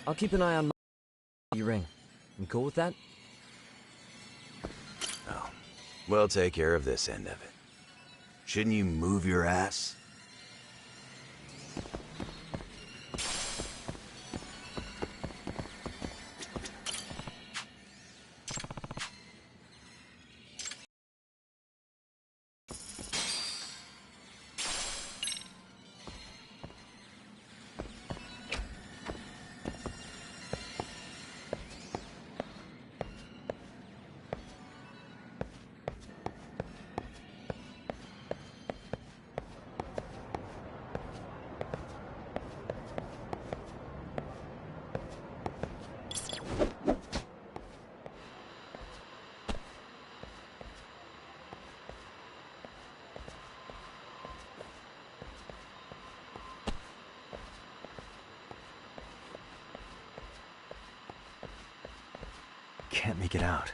I'll keep an eye on my ring. You cool with that? Oh, we'll take care of this end of it. Shouldn't you move your ass? Can't make it out.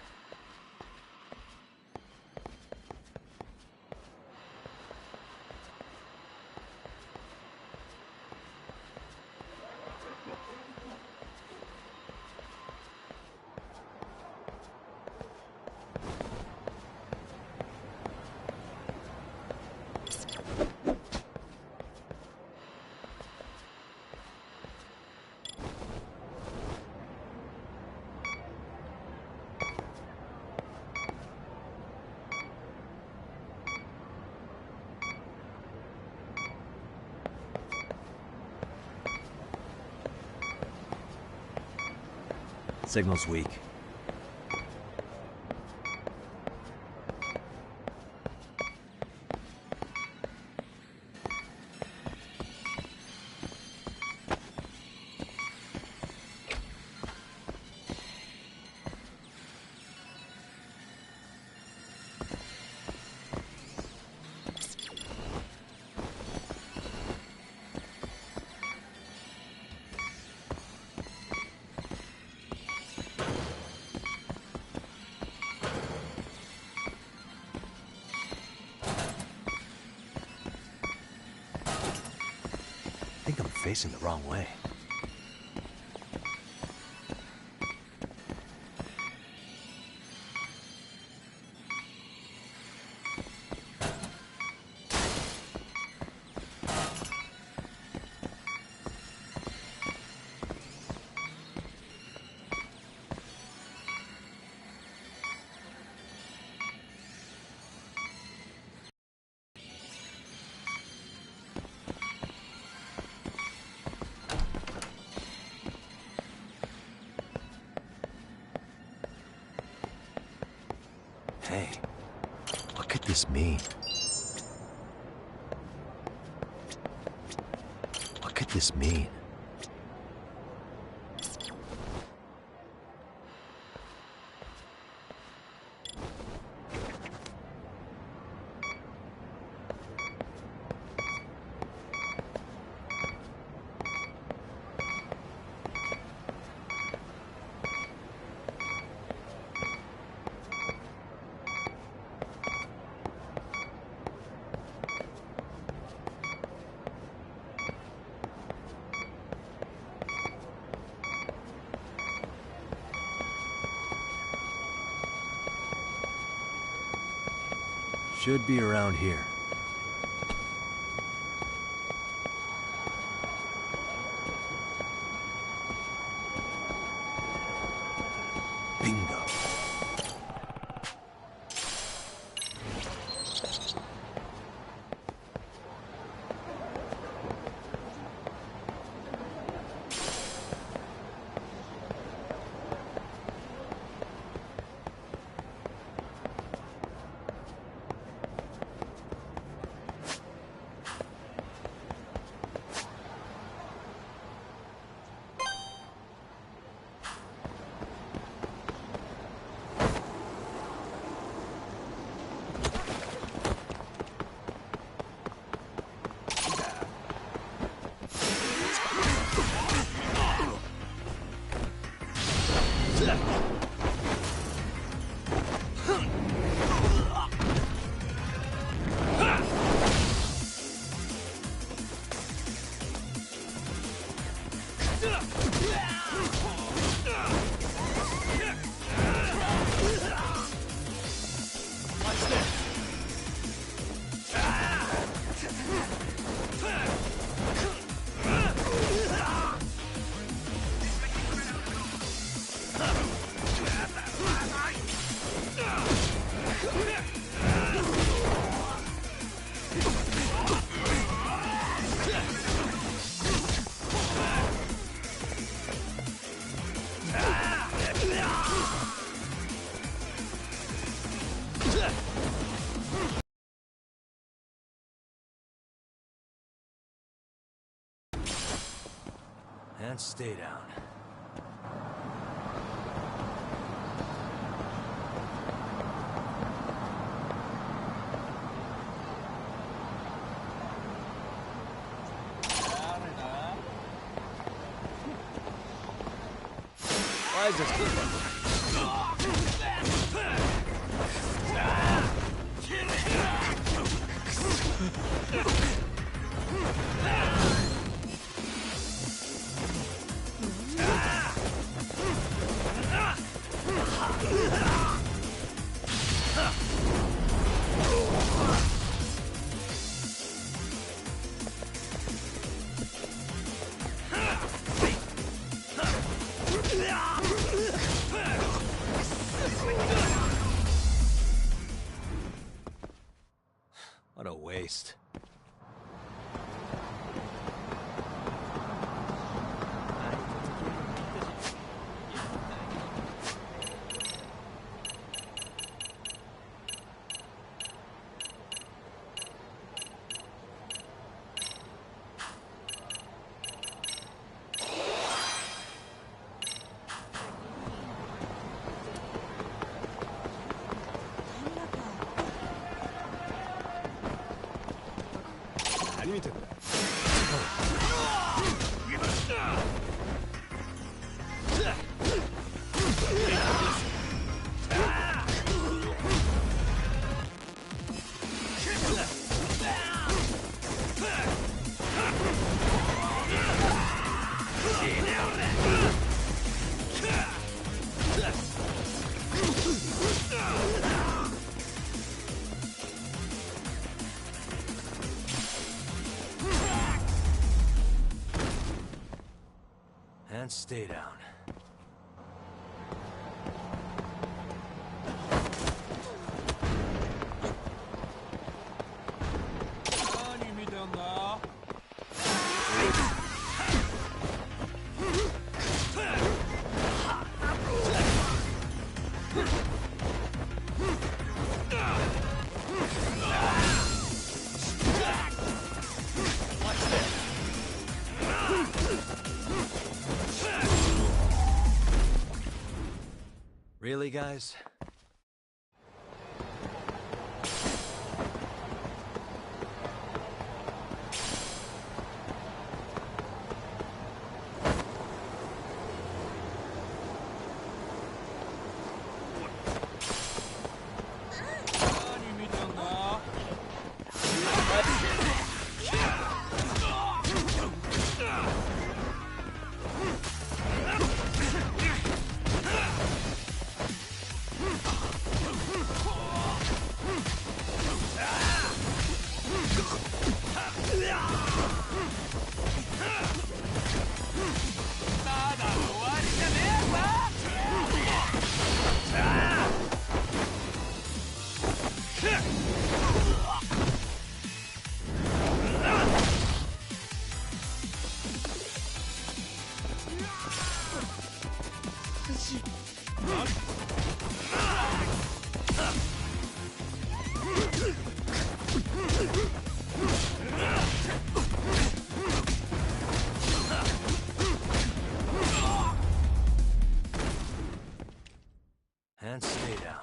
Signal's weak. I think I'm facing the wrong way. Hey, what could this mean? What could this mean? Should be around here. Bingo. And stay down. Why is this? What a waste. And stay down. Really, guys? And stay down.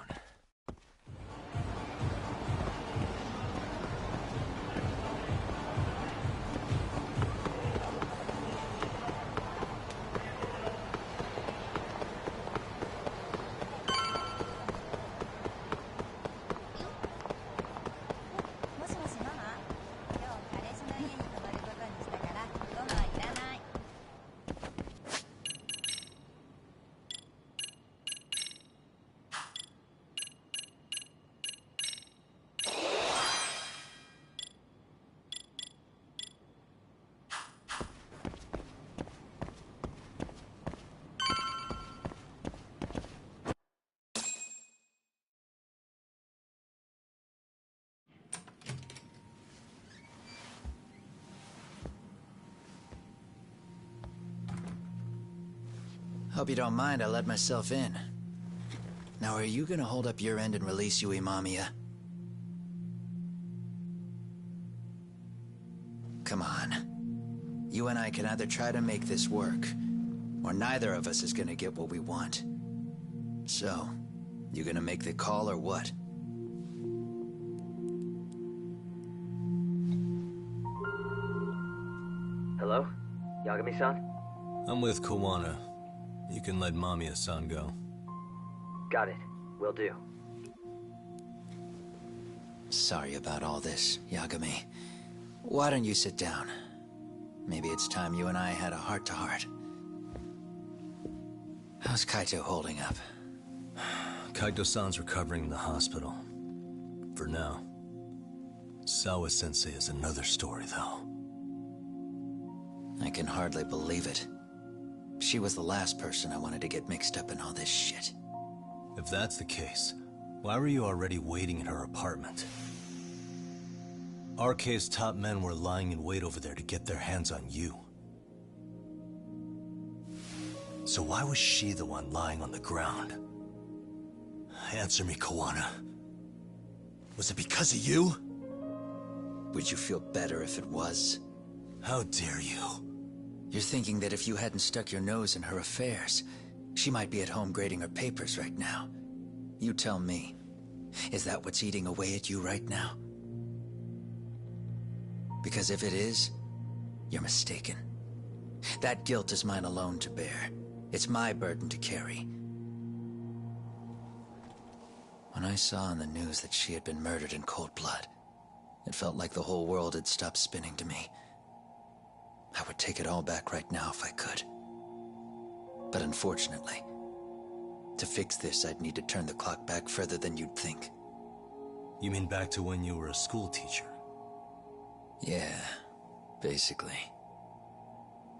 Hope you don't mind I let myself in. Now, are you gonna hold up your end and release Yui Mamiya? Come on. You and I can either try to make this work, or neither of us is gonna get what we want. So, you gonna make the call or what? Hello? Yagami-san? I'm with Kawana. You can let Mamiya-san go. Got it. Will do. Sorry about all this, Yagami. Why don't you sit down? Maybe it's time you and I had a heart-to-heart. How's Kaito holding up? Kaito-san's recovering in the hospital. For now. Sawa-sensei is another story, though. I can hardly believe it. She was the last person I wanted to get mixed up in all this shit. If that's the case, why were you already waiting in her apartment? RK's top men were lying in wait over there to get their hands on you. So why was she the one lying on the ground? Answer me, Kawana. Was it because of you? Would you feel better if it was? How dare you? You're thinking that if you hadn't stuck your nose in her affairs, she might be at home grading her papers right now. You tell me, is that what's eating away at you right now? Because if it is, you're mistaken. That guilt is mine alone to bear. It's my burden to carry. When I saw on the news that she had been murdered in cold blood, it felt like the whole world had stopped spinning to me. I would take it all back right now if I could. But unfortunately, to fix this, I'd need to turn the clock back further than you'd think. You mean back to when you were a school teacher? Yeah, basically.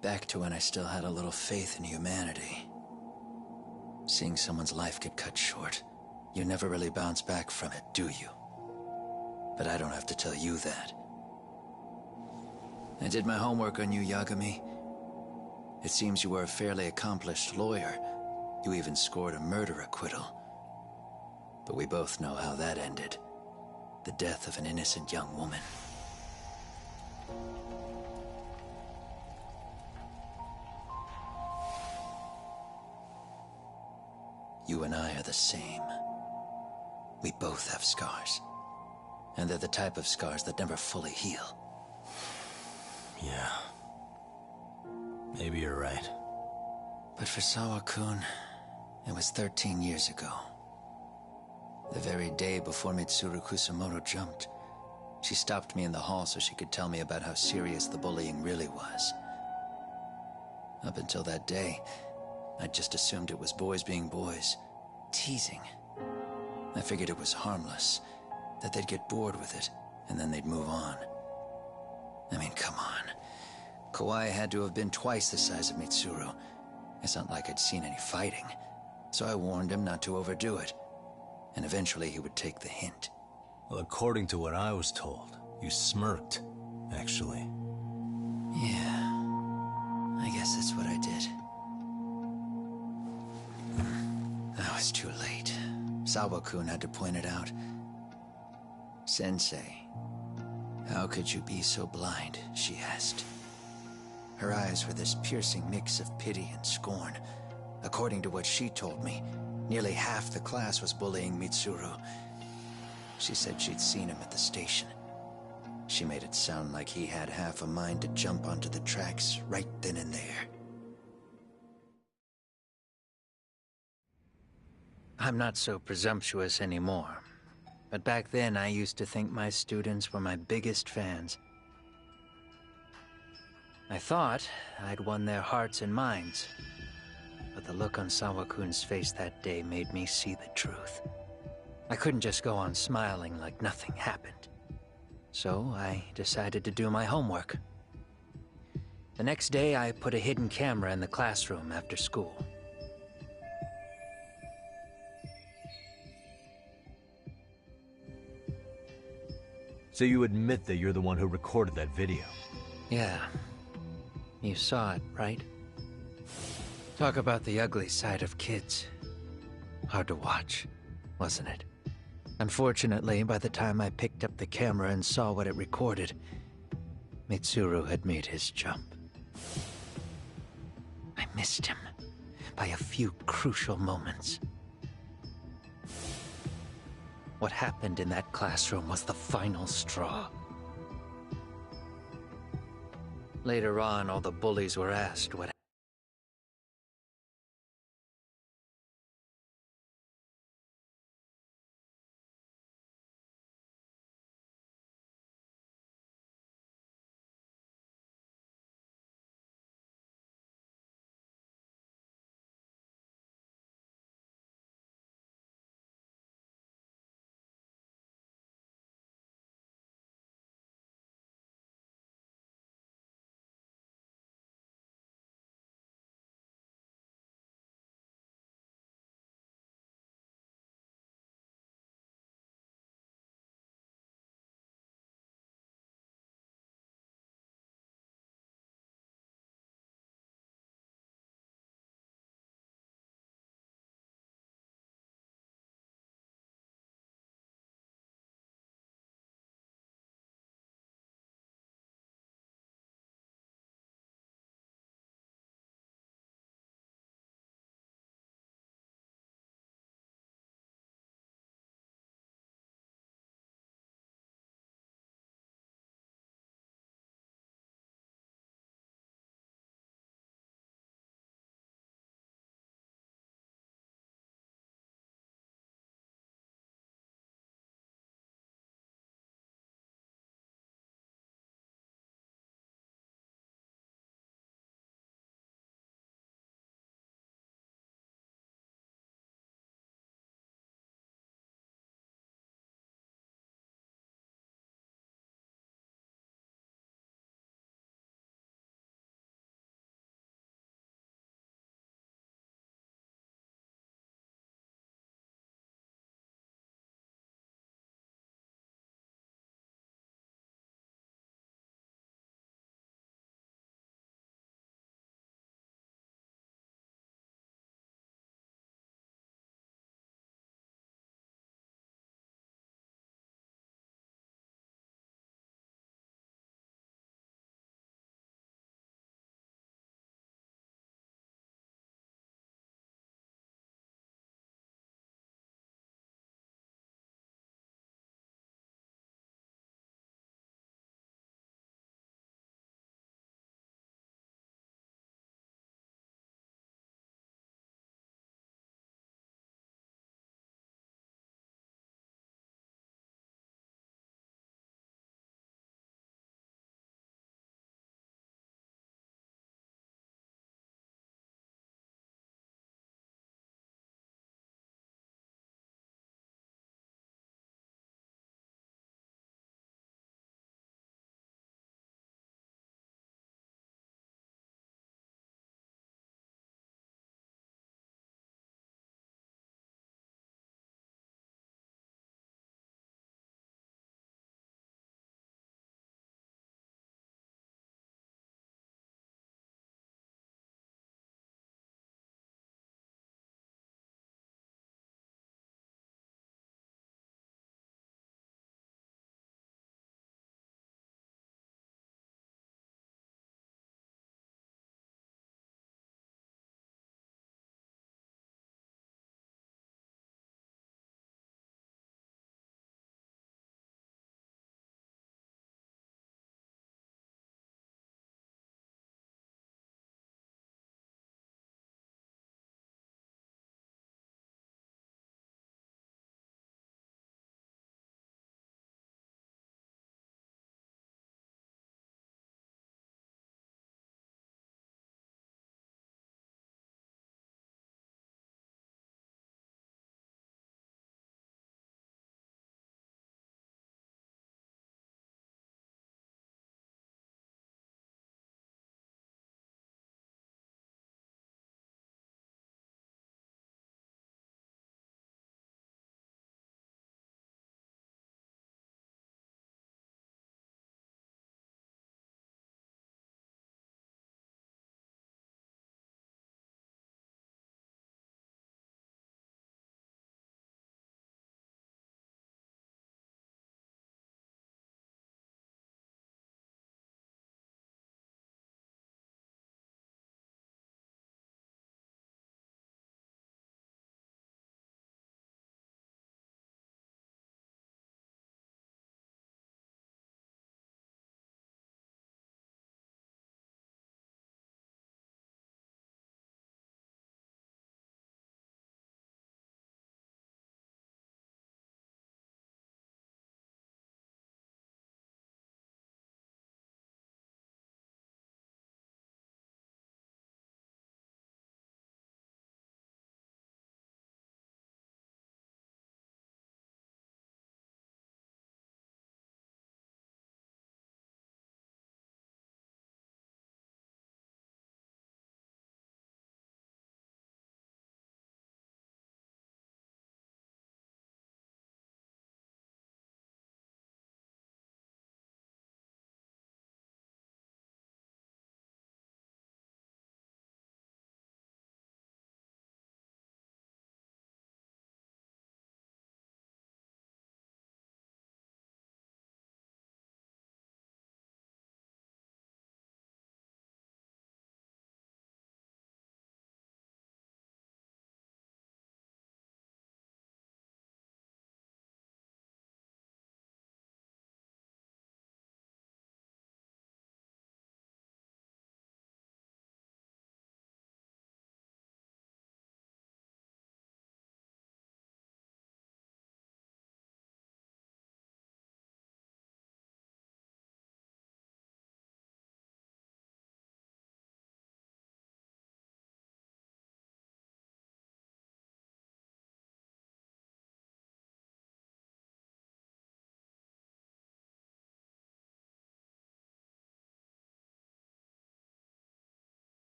Back to when I still had a little faith in humanity. Seeing someone's life get cut short, you never really bounce back from it, do you? But I don't have to tell you that. I did my homework on you, Yagami. It seems you were a fairly accomplished lawyer. You even scored a murder acquittal. But we both know how that ended. The death of an innocent young woman. You and I are the same. We both have scars. And they're the type of scars that never fully heal. Yeah. Maybe you're right. But for Sawa-kun, it was 13 years ago. The very day before Mitsuru Kusamoto jumped, she stopped me in the hall so she could tell me about how serious the bullying really was. Up until that day, I'd just assumed it was boys being boys, teasing. I figured it was harmless, that they'd get bored with it, and then they'd move on. I mean, come on. Kawai had to have been twice the size of Mitsuru. It's not like I'd seen any fighting, so I warned him not to overdo it. And eventually he would take the hint. Well, according to what I was told, you smirked, actually. Yeah, I guess that's what I did. I was too late. Sawa-kun had to point it out. Sensei, how could you be so blind, she asked. Her eyes were this piercing mix of pity and scorn. According to what she told me, nearly half the class was bullying Mitsuru. She said she'd seen him at the station. She made it sound like he had half a mind to jump onto the tracks right then and there. I'm not so presumptuous anymore. But back then, I used to think my students were my biggest fans. I thought I'd won their hearts and minds. But the look on Sawa-kun's face that day made me see the truth. I couldn't just go on smiling like nothing happened. So I decided to do my homework. The next day, I put a hidden camera in the classroom after school. So you admit that you're the one who recorded that video? Yeah. You saw it, right? Talk about the ugly side of kids. Hard to watch, wasn't it? Unfortunately, by the time I picked up the camera and saw what it recorded, Mitsuru had made his jump. I missed him by a few crucial moments. What happened in that classroom was the final straw. Later on, all the bullies were asked what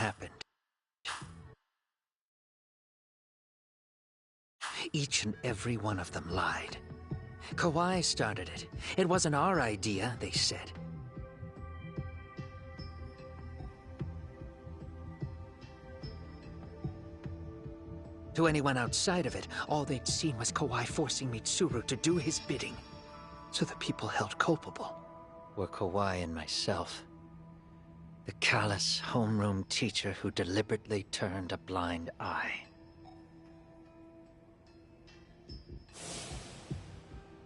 happened. Each and every one of them lied. Kawai started it. It wasn't our idea, they said. To anyone outside of it, all they'd seen was Kawai forcing Mitsuru to do his bidding. So the people held culpable were Kawai and myself. The callous homeroom teacher who deliberately turned a blind eye.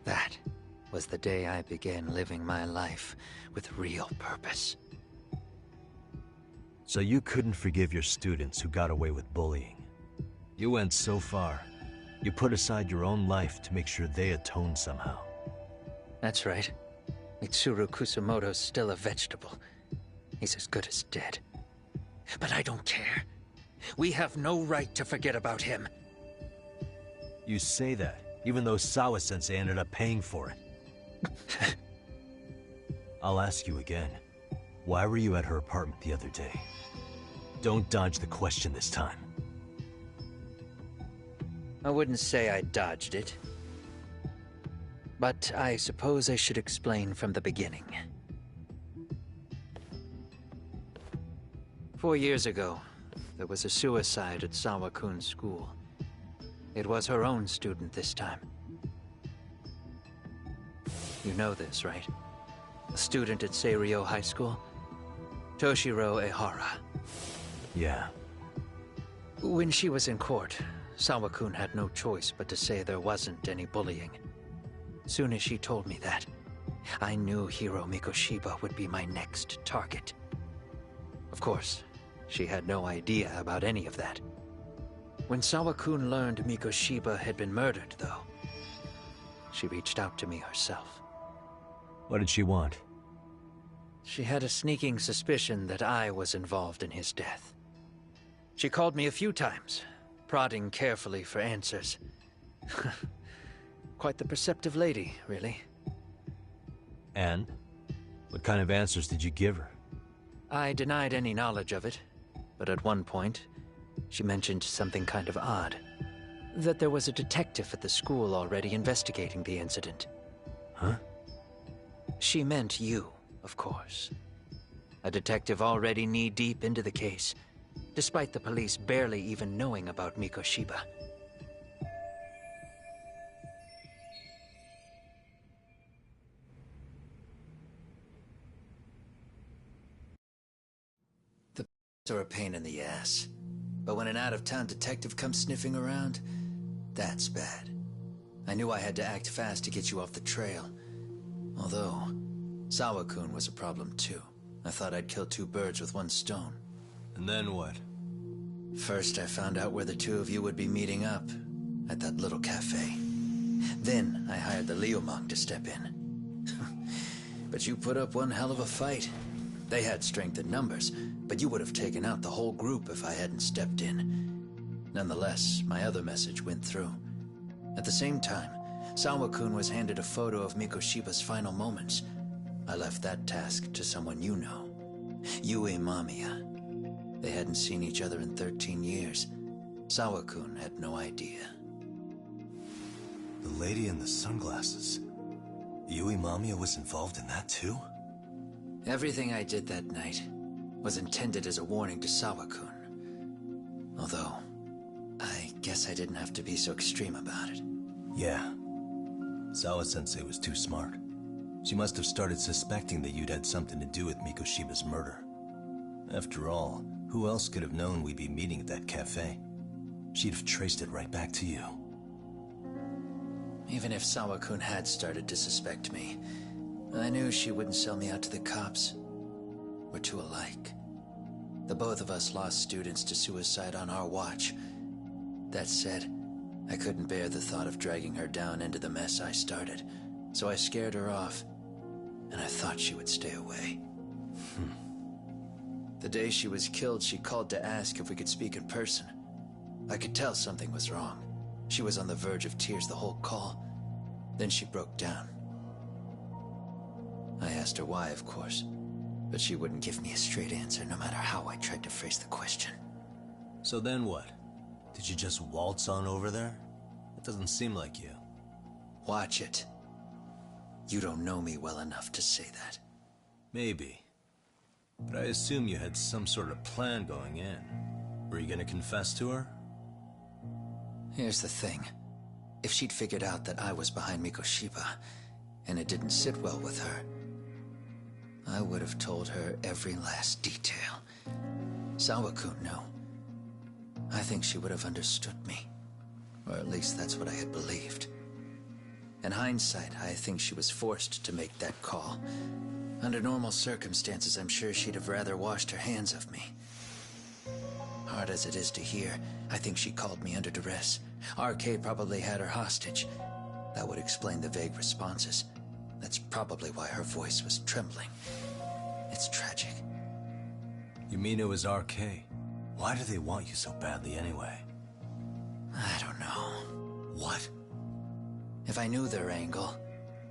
That was the day I began living my life with real purpose. So you couldn't forgive your students who got away with bullying. You went so far, you put aside your own life to make sure they atone somehow. That's right. Mitsuru Kusumoto's still a vegetable. He's as good as dead. But I don't care. We have no right to forget about him. You say that, even though Sawa-sensei ended up paying for it. I'll ask you again. Why were you at her apartment the other day? Don't dodge the question this time. I wouldn't say I dodged it. But I suppose I should explain from the beginning. 4 years ago, there was a suicide at Sawa-kun's school. It was her own student this time. You know this, right? A student at Seiryo High School? Toshiro Ehara. Yeah. When she was in court, Sawa-kun had no choice but to say there wasn't any bullying. Soon as she told me that, I knew Hiro Mikoshiba would be my next target. Of course, she had no idea about any of that. When Sawa-kun learned Mikoshiba had been murdered, though, she reached out to me herself. What did she want? She had a sneaking suspicion that I was involved in his death. She called me a few times, prodding carefully for answers. Quite the perceptive lady, really. And? What kind of answers did you give her? I denied any knowledge of it, but at one point, she mentioned something kind of odd. That there was a detective at the school already investigating the incident. Huh? She meant you, of course. A detective already knee-deep into the case, despite the police barely even knowing about Mikoshiba. The are a pain in the ass. But when an out-of-town detective comes sniffing around, that's bad. I knew I had to act fast to get you off the trail. Although, Sawa-kun was a problem too. I thought I'd kill two birds with one stone. And then what? First, I found out where the two of you would be meeting up, at that little cafe. Then, I hired the Liumang to step in. But you put up one hell of a fight. They had strength in numbers, but you would have taken out the whole group if I hadn't stepped in. Nonetheless, my other message went through. At the same time, Sawa-kun was handed a photo of Mikoshiba's final moments. I left that task to someone you know. Yue Mamiya. They hadn't seen each other in 13 years. Sawa-kun had no idea. The lady in the sunglasses. Yui Mamiya was involved in that too? Everything I did that night was intended as a warning to Sawa-kun. Although, I guess I didn't have to be so extreme about it. Yeah. Sawa-sensei was too smart. She must have started suspecting that you'd had something to do with Mikoshiba's murder. After all, who else could have known we'd be meeting at that cafe? She'd have traced it right back to you. Even if Sawa-kun had started to suspect me, I knew she wouldn't sell me out to the cops. We're too alike. The both of us lost students to suicide on our watch. That said, I couldn't bear the thought of dragging her down into the mess I started, so I scared her off, and I thought she would stay away. The day she was killed, she called to ask if we could speak in person. I could tell something was wrong. She was on the verge of tears the whole call. Then she broke down. I asked her why, of course, But she wouldn't give me a straight answer no matter how I tried to phrase the question. So then what? Did you just waltz on over there? It doesn't seem like you. Watch it. You don't know me well enough to say that. Maybe. But I assume you had some sort of plan going in. Were you gonna confess to her? Here's the thing. If she'd figured out that I was behind Mikoshiba, and it didn't sit well with her, I would have told her every last detail. Sawakun knew. I think she would have understood me. Or at least that's what I had believed. In hindsight, I think she was forced to make that call. Under normal circumstances, I'm sure she'd have rather washed her hands of me. Hard as it is to hear, I think she called me under duress. RK probably had her hostage. That would explain the vague responses. That's probably why her voice was trembling. It's tragic. You mean it was RK? Why do they want you so badly anyway? I don't know. What? If I knew their angle,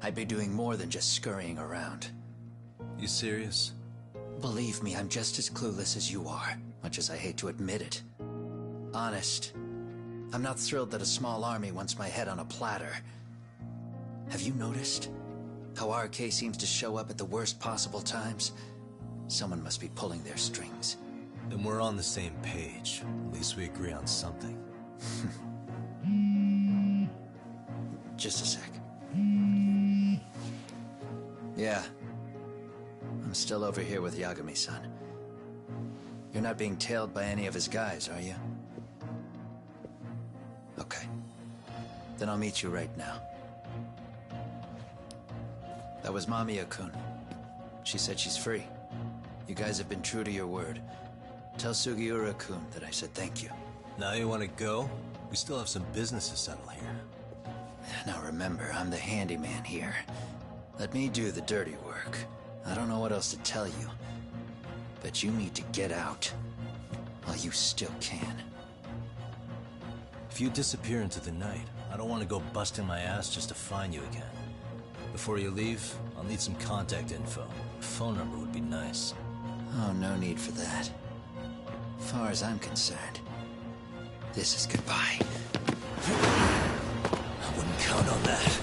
I'd be doing more than just scurrying around. You serious? Believe me, I'm just as clueless as you are, much as I hate to admit it. Honest, I'm not thrilled that a small army wants my head on a platter. Have you noticed how RK seems to show up at the worst possible times? Someone must be pulling their strings. Then we're on the same page. At least we agree on something. Just a sec. Yeah. I'm still over here with Yagami-san. You're not being tailed by any of his guys, are you? Okay. Then I'll meet you right now. That was Mamiya-kun. She said she's free. You guys have been true to your word. Tell Sugiura-kun that I said thank you. Now you want to go? We still have some business to settle here. Now remember, I'm the handyman here. Let me do the dirty work. I don't know what else to tell you. But you need to get out. While you still can. If you disappear into the night, I don't want to go busting my ass just to find you again. Before you leave, I'll need some contact info. A phone number would be nice. Oh, no need for that. As far as I'm concerned, this is goodbye. I wouldn't count on that.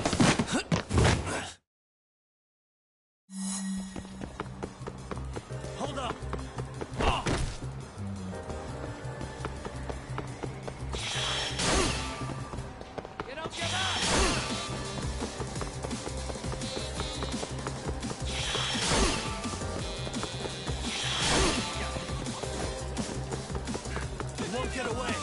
Hold up! Oh. You don't give up! You won't get away!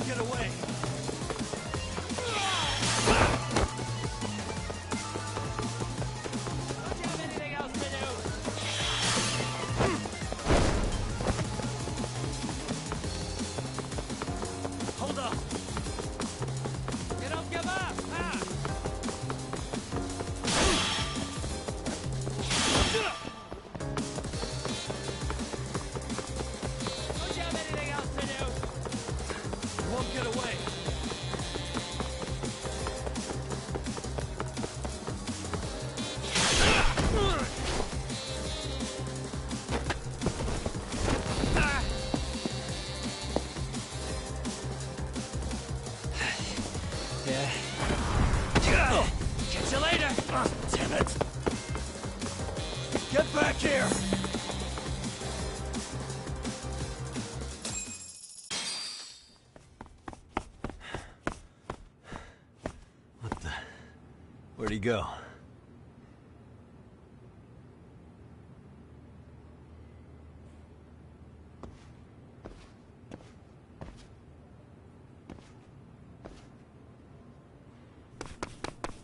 get away! Catch you later! Damn it! Get back here! What the... Where'd he go?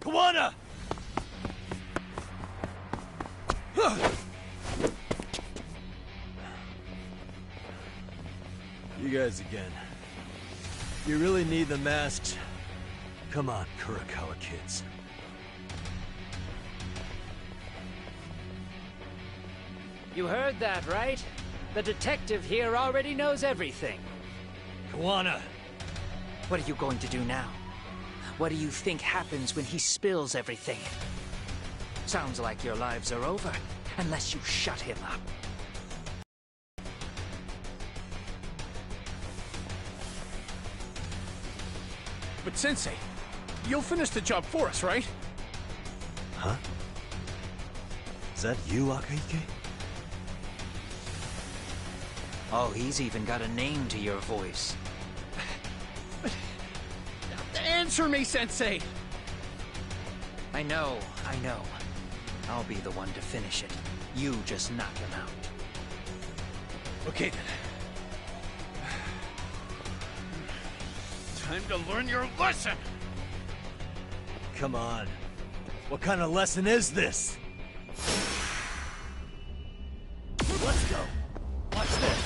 Kawana! You guys again. You really need the masks? Come on, Kurakawa kids. You heard that, right? The detective here already knows everything. Kawana! What are you going to do now? What do you think happens when he spills everything? Sounds like your lives are over, unless you shut him up. But Sensei, you'll finish the job for us, right? Huh? Is that you, Akaike? Oh, he's even got a name to your voice. Answer me, Sensei! I know. I'll be the one to finish it. You just knock him out. Okay then. Time to learn your lesson! Come on. What kind of lesson is this? Let's go. Watch this.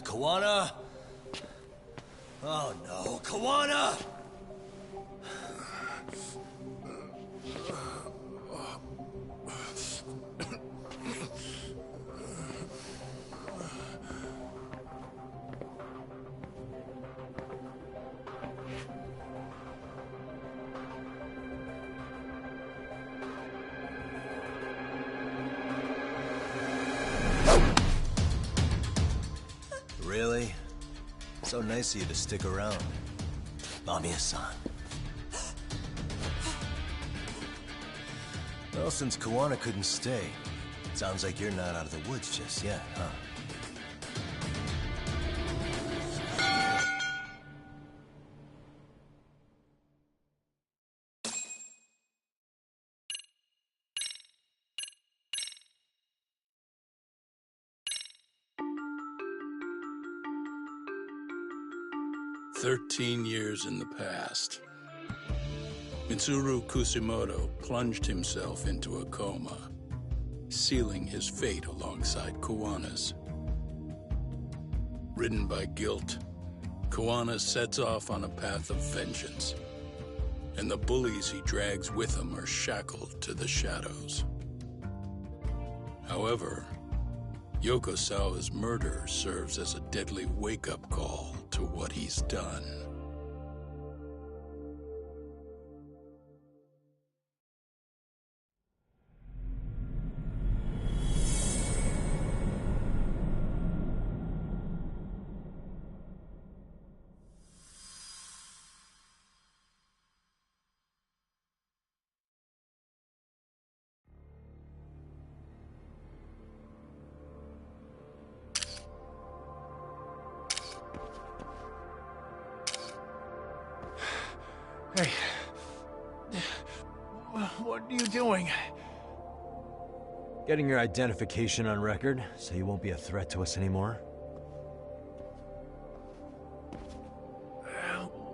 Kawana? Oh no, Kawana! Really? So nice of you to stick around. Mamiya-san. Well, since Kawana couldn't stay, sounds like you're not out of the woods just yet, huh? "13 years in the past. Mitsuru Kusimoto plunged himself into a coma, sealing his fate alongside Kawana's. Ridden by guilt, Kawana sets off on a path of vengeance, and the bullies he drags with him are shackled to the shadows. However, Yoko Sawa's murder serves as a deadly wake-up call to what he's done. Hey. What are you doing? Getting your identification on record, so you won't be a threat to us anymore?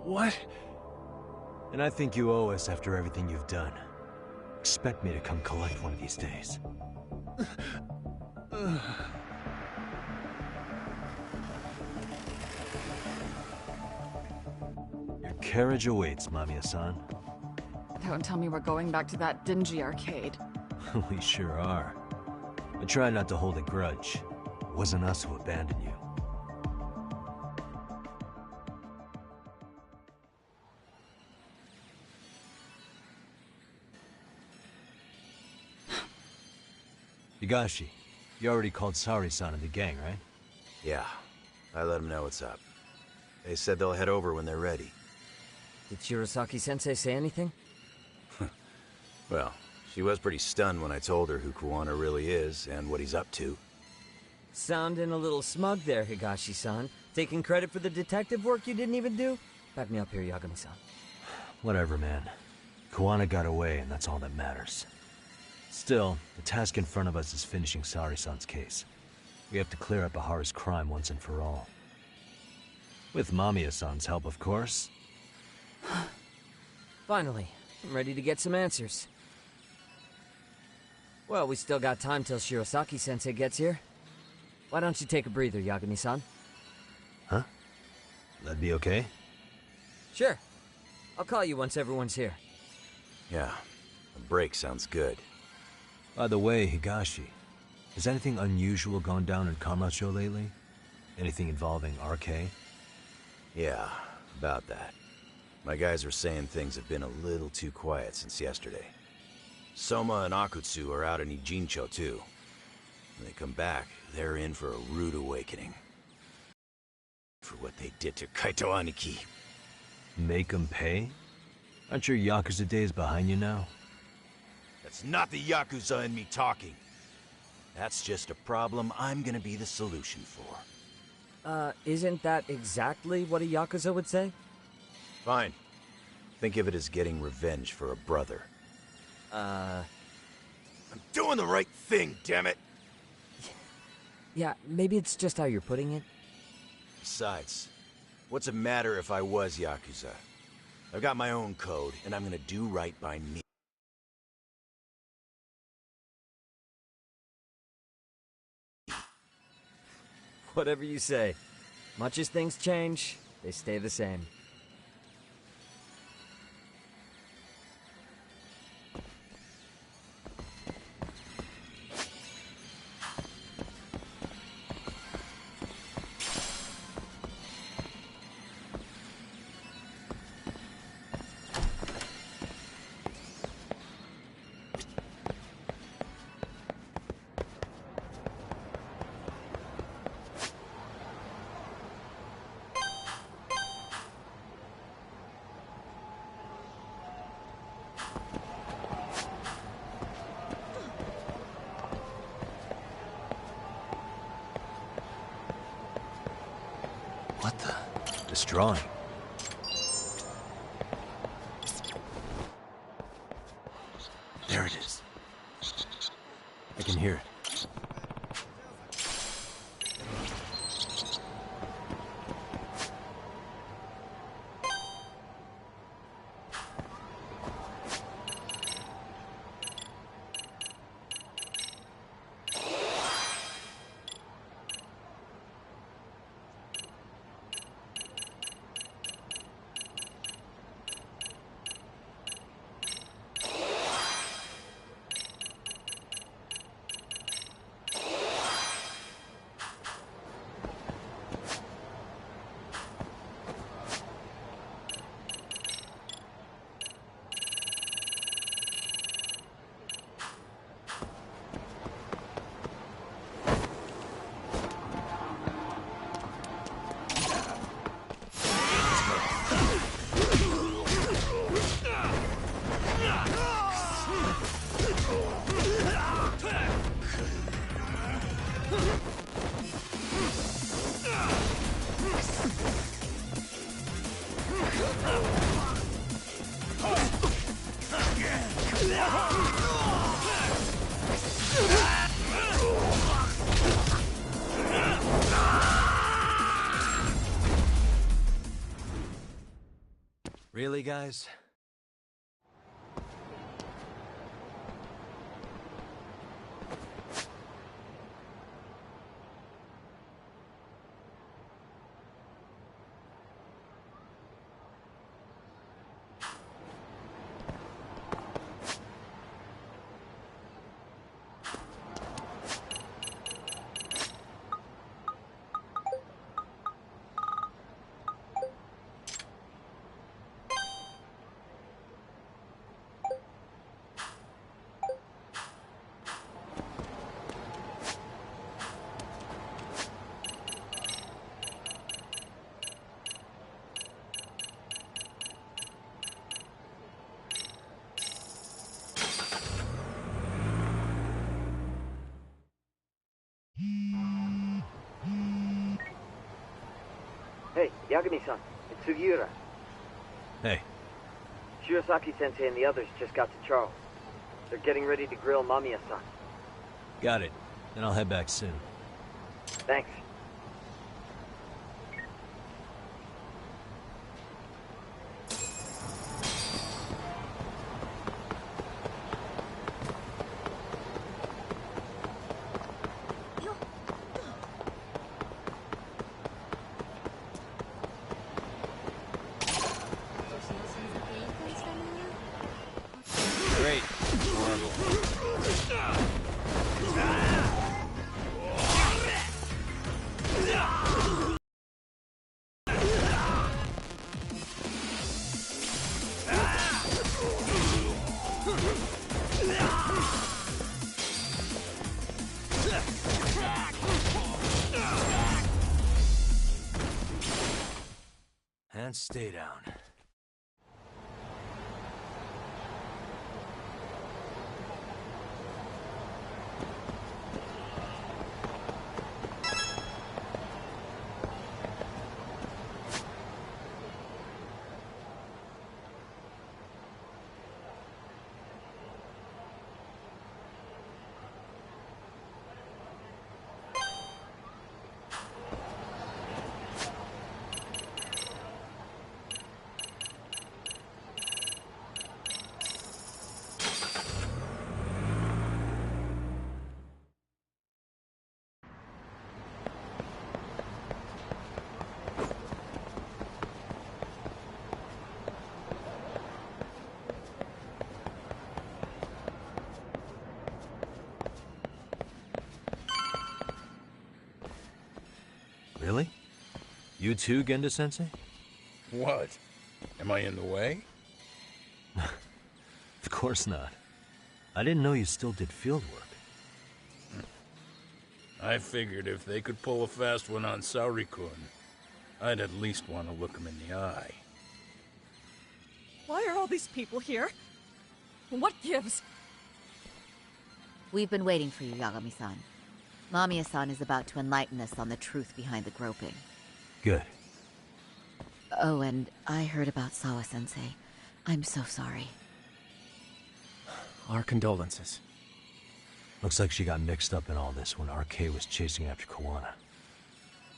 What? And I think you owe us after everything you've done. Expect me to come collect one of these days. Your carriage awaits, Mamiya-san. Don't tell me we're going back to that dingy arcade. We sure are. But try not to hold a grudge. It wasn't us who abandoned you. Higashi, you already called Sari-san and the gang, right? Yeah, I let them know what's up. They said they'll head over when they're ready. Did Shirosaki-sensei say anything? Well, she was pretty stunned when I told her who Kuwana really is and what he's up to. Sounding a little smug there, Higashi-san. Taking credit for the detective work you didn't even do? Back me up here, Yagami-san. Whatever, man. Kuwana got away, and that's all that matters. Still, the task in front of us is finishing Sari-san's case. We have to clear up Bahara's crime once and for all. With Mamiya-san's help, of course. Finally, I'm ready to get some answers. Well, we still got time till Shirosaki-sensei gets here. Why don't you take a breather, Yagami-san? Huh? That'd be okay? Sure. I'll call you once everyone's here. Yeah, a break sounds good. By the way, Higashi, has anything unusual gone down in Kamacho lately? Anything involving RK? Yeah, about that. My guys are saying things have been a little too quiet since yesterday. Soma and Akutsu are out in Ijincho too. When they come back, they're in for a rude awakening. For what they did to Kaito Aniki. Make 'em pay? Aren't your Yakuza days behind you now? That's not the Yakuza in me talking. That's just a problem I'm gonna be the solution for. Isn't that exactly what a Yakuza would say? Fine. Think of it as getting revenge for a brother. I'm doing the right thing, damn it! Yeah, maybe it's just how you're putting it. Besides, what's it matter if I was Yakuza? I've got my own code, and I'm gonna do right by me. Whatever you say. Much as things change, they stay the same. What the? This drawing. There it is. I can hear it. Really, guys? Hey, Yagami-san, it's Sugiura. Hey, Shirosaki-sensei and the others just got to Charles. They're getting ready to grill Mamiya-san. got it. Then I'll head back soon. Thanks. Great. And stay down. Really? You too, Genda-sensei? What? Am I in the way? Of course not. I didn't know you still did field work. I figured if they could pull a fast one on Saori-kun, I'd at least want to look him in the eye. Why are all these people here? What gives? We've been waiting for you, Yagami-san. Mamiya-san is about to enlighten us on the truth behind the groping. Good. Oh, and I heard about Sawa-sensei. I'm so sorry. Our condolences. Looks like she got mixed up in all this when RK was chasing after Kawana.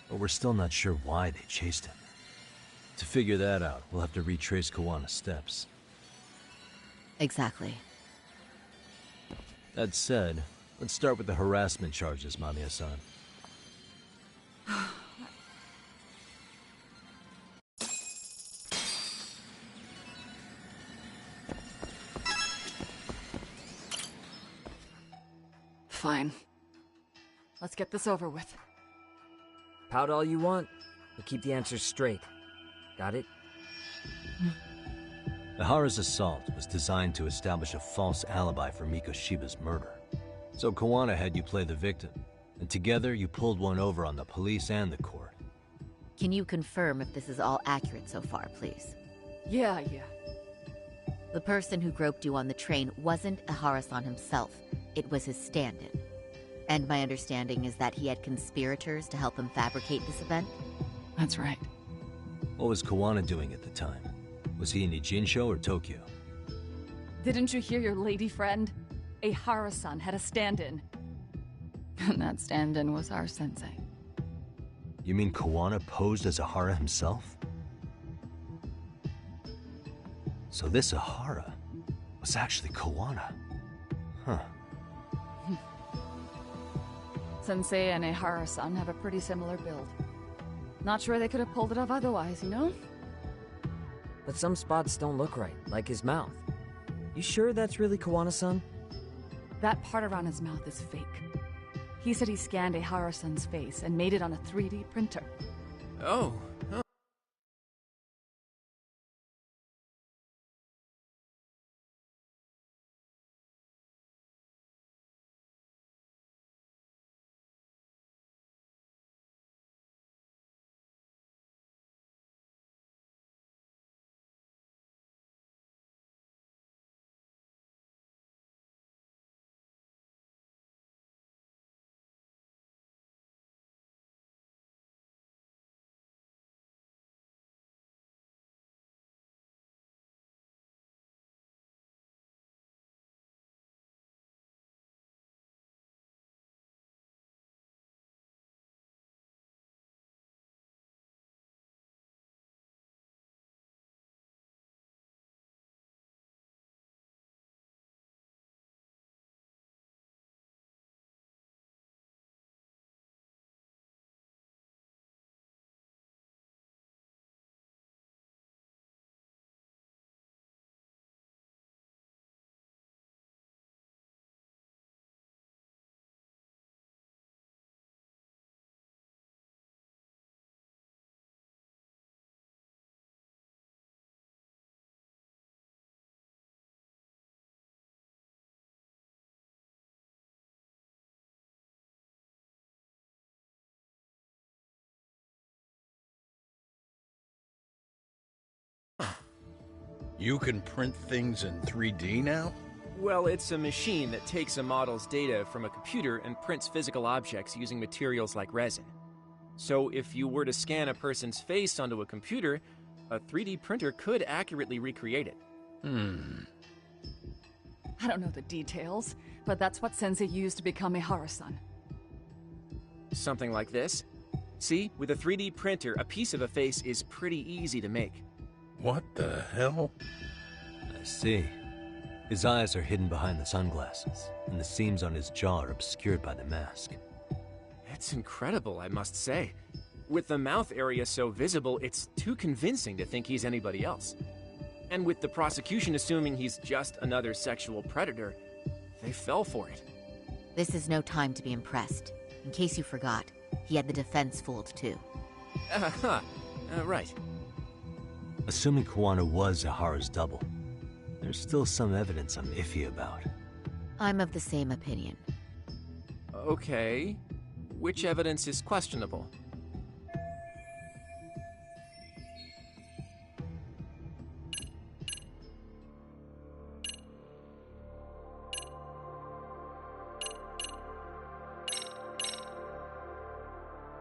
But we're still not sure why they chased him. To figure that out, we'll have to retrace Kawana's steps. Exactly. That said, let's start with the harassment charges, Mamiya-san. Fine. Let's get this over with. Pout all you want, but keep the answers straight. Got it? Ihara's assault was designed to establish a false alibi for Mikoshiba's murder. So Kawana had you play the victim, and together you pulled one over on the police and the court. Can you confirm if this is all accurate so far, please? Yeah. The person who groped you on the train wasn't Ihara-san himself. It was his stand-in. And my understanding is that he had conspirators to help him fabricate this event? That's right. What was Kawana doing at the time? Was he in Ijincho or Tokyo? Didn't you hear your lady friend? A Hara-san had a stand-in. And that stand-in was our sensei. You mean Kawana posed as Ahara himself? So this Ahara was actually Kawana. Huh. Sensei and a Hara-san have a pretty similar build. Not sure they could have pulled it off otherwise, you know? But some spots don't look right, like his mouth. You sure that's really Kawana-san? That part around his mouth is fake. He said he scanned a Hara-san's face and made it on a 3D printer. Oh. You can print things in 3D now? Well, it's a machine that takes a model's data from a computer and prints physical objects using materials like resin. So if you were to scan a person's face onto a computer, a 3D printer could accurately recreate it. I don't know the details, but that's what Sensei used to become a Hara-san. Something like this. See, with a 3D printer, a piece of a face is pretty easy to make. What the hell? I see. His eyes are hidden behind the sunglasses, and the seams on his jaw are obscured by the mask. It's incredible, I must say. With the mouth area so visible, it's too convincing to think he's anybody else. And with the prosecution assuming he's just another sexual predator, they fell for it. This is no time to be impressed. In case you forgot, he had the defense fooled too. Right. Assuming Kawana was Ahara's double, there's still some evidence I'm iffy about. I'm of the same opinion. Okay. Which evidence is questionable?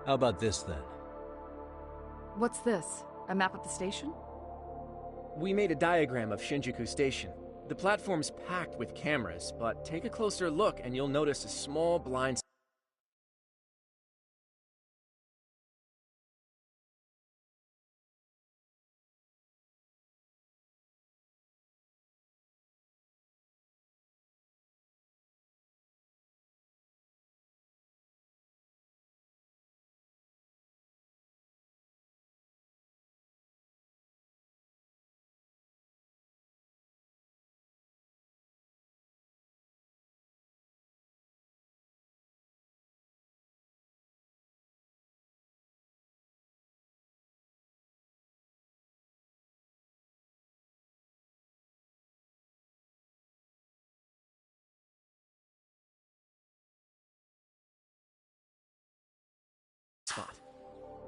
How about this then? What's this? A map of the station? We made a diagram of Shinjuku Station. The platform's packed with cameras, but take a closer look and you'll notice a small blind spot.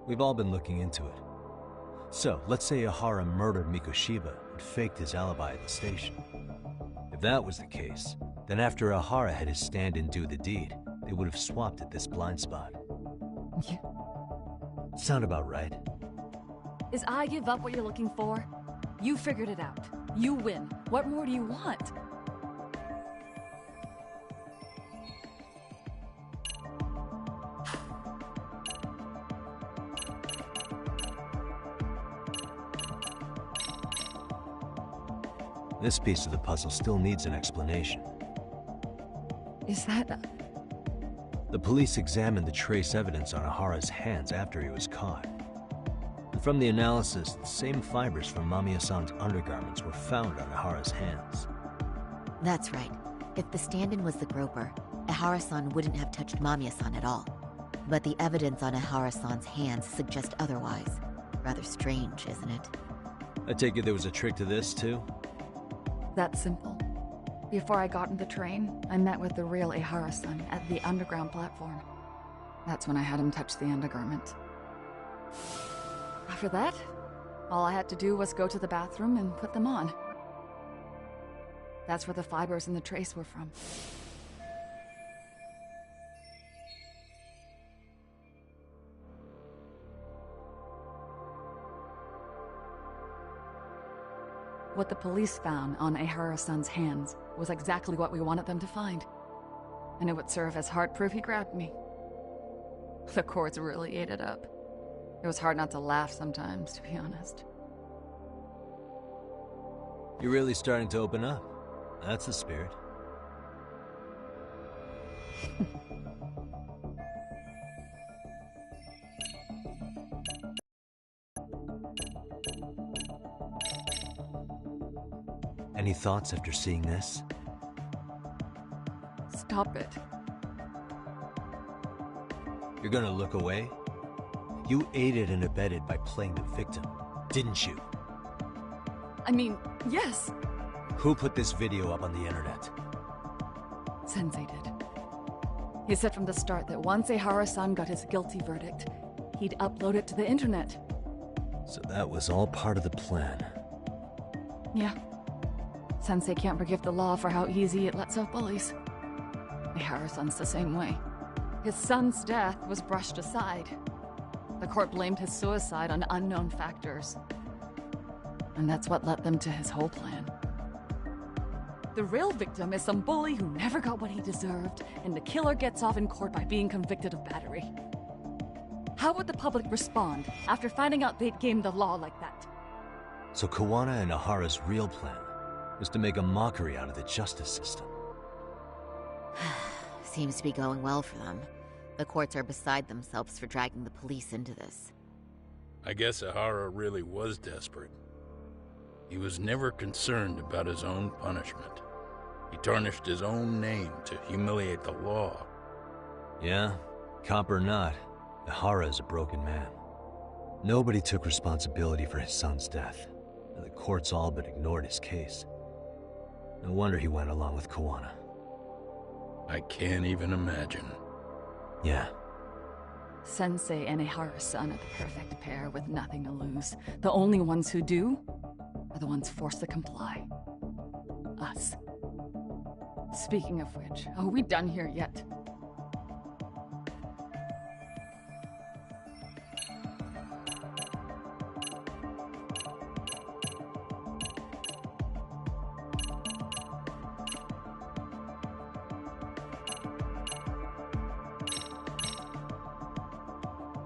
We've all been looking into it. So, let's say Ahara murdered Mikoshiba and faked his alibi at the station. If that was the case, then after Ahara had his stand-in do the deed, they would have swapped at this blind spot. Yeah. Sound about right. Is I give up what you're looking for? You figured it out. You win. What more do you want? This piece of the puzzle still needs an explanation. Is that... The police examined the trace evidence on Ahara's hands after he was caught. And from the analysis, the same fibers from Mamiya-san's undergarments were found on Ahara's hands. That's right. If the stand-in was the groper, Ahara-san wouldn't have touched Mamiya-san at all. But the evidence on Ahara-san's hands suggests otherwise. Rather strange, isn't it? I take it there was a trick to this, too? That's simple. Before I got in the train, I met with the real Ehara-san at the underground platform. That's when I had him touch the undergarment. After that, all I had to do was go to the bathroom and put them on. That's where the fibers in the trace were from. What the police found on Ehara-san's hands was exactly what we wanted them to find. And it would serve as hard proof he grabbed me. The courts really ate it up. It was hard not to laugh sometimes, to be honest. You're really starting to open up. That's the spirit. Any thoughts after seeing this? Stop it. You're gonna look away? You aided and abetted by playing the victim, didn't you? I mean, yes. Who put this video up on the internet? Sensei did. He said from the start that once Ehara-san got his guilty verdict, he'd upload it to the internet. So that was all part of the plan. Yeah. Sensei can't forgive the law for how easy it lets out bullies. Ehara-san's the same way. His son's death was brushed aside. The court blamed his suicide on unknown factors. And that's what led them to his whole plan. The real victim is some bully who never got what he deserved, and the killer gets off in court by being convicted of battery. How would the public respond after finding out they'd gamed the law like that? So Kawana and Ahara's real plan was to make a mockery out of the justice system. Seems to be going well for them. The courts are beside themselves for dragging the police into this. I guess Ahara really was desperate. He was never concerned about his own punishment. He tarnished his own name to humiliate the law. Yeah, cop or not, Ahara is a broken man. Nobody took responsibility for his son's death, and the courts all but ignored his case. No wonder he went along with Kawana. I can't even imagine. Yeah. Sensei and Ehara-san are the perfect pair with nothing to lose. The only ones who do are the ones forced to comply. Us. Speaking of which, are we done here yet?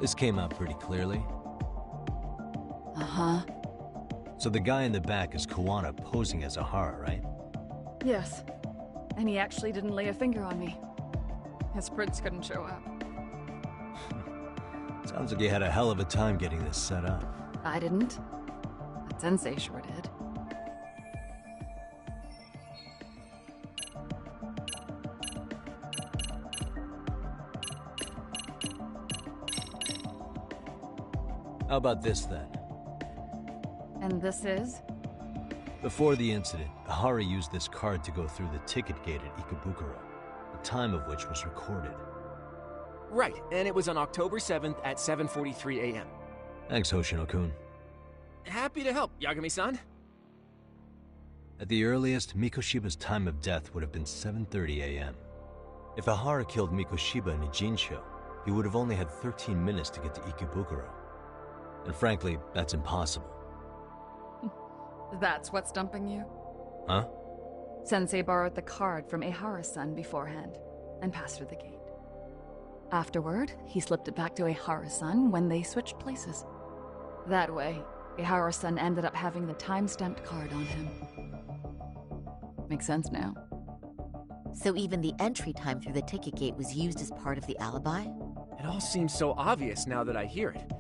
This came out pretty clearly. Uh-huh. So the guy in the back is Kawana posing as Ahara, right? Yes. And he actually didn't lay a finger on me. His prince couldn't show up. Sounds like you had a hell of a time getting this set up. I didn't. But Sensei sure did. How about this then? And this is? Before the incident, Ahara used this card to go through the ticket gate at Ikebukuro, the time of which was recorded. Right, and it was on October 7th at 7:43 a.m. Thanks, Hoshino-kun. Happy to help, Yagami-san. At the earliest, Mikoshiba's time of death would have been 7:30 a.m. If Ahara killed Mikoshiba in Ijincho, he would have only had 13 minutes to get to Ikebukuro. And frankly, that's impossible. That's what's stumping you? Huh? Sensei borrowed the card from Ehara-san beforehand and passed her the gate. Afterward, he slipped it back to Ehara-san when they switched places. That way, Ehara-san ended up having the time-stamped card on him. Makes sense now. So even the entry time through the ticket gate was used as part of the alibi? It all seems so obvious now that I hear it.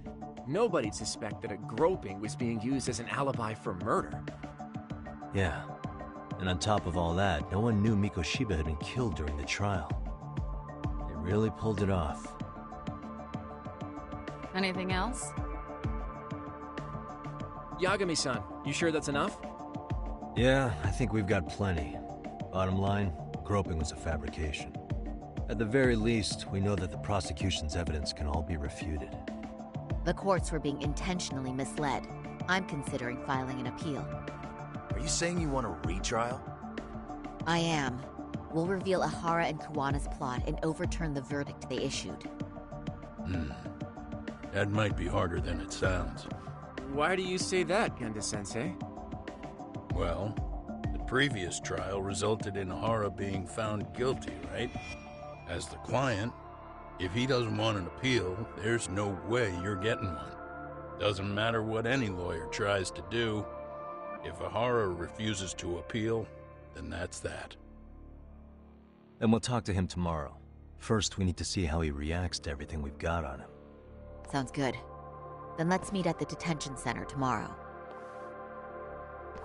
Nobody'd suspect that a groping was being used as an alibi for murder. Yeah. And on top of all that, no one knew Mikoshiba had been killed during the trial. They really pulled it off. Anything else? Yagami-san, you sure that's enough? Yeah, I think we've got plenty. Bottom line, groping was a fabrication. At the very least, we know that the prosecution's evidence can all be refuted. The courts were being intentionally misled. I'm considering filing an appeal. Are you saying you want a retrial? I am. We'll reveal Ahara and Kuwana's plot and overturn the verdict they issued. That might be harder than it sounds. Why do you say that, Genda-sensei? Well, the previous trial resulted in Hara being found guilty, right? As the client, if he doesn't want an appeal, there's no way you're getting one. Doesn't matter what any lawyer tries to do. If Ahara refuses to appeal, then that's that. Then we'll talk to him tomorrow. First, we need to see how he reacts to everything we've got on him. Sounds good. Then let's meet at the detention center tomorrow.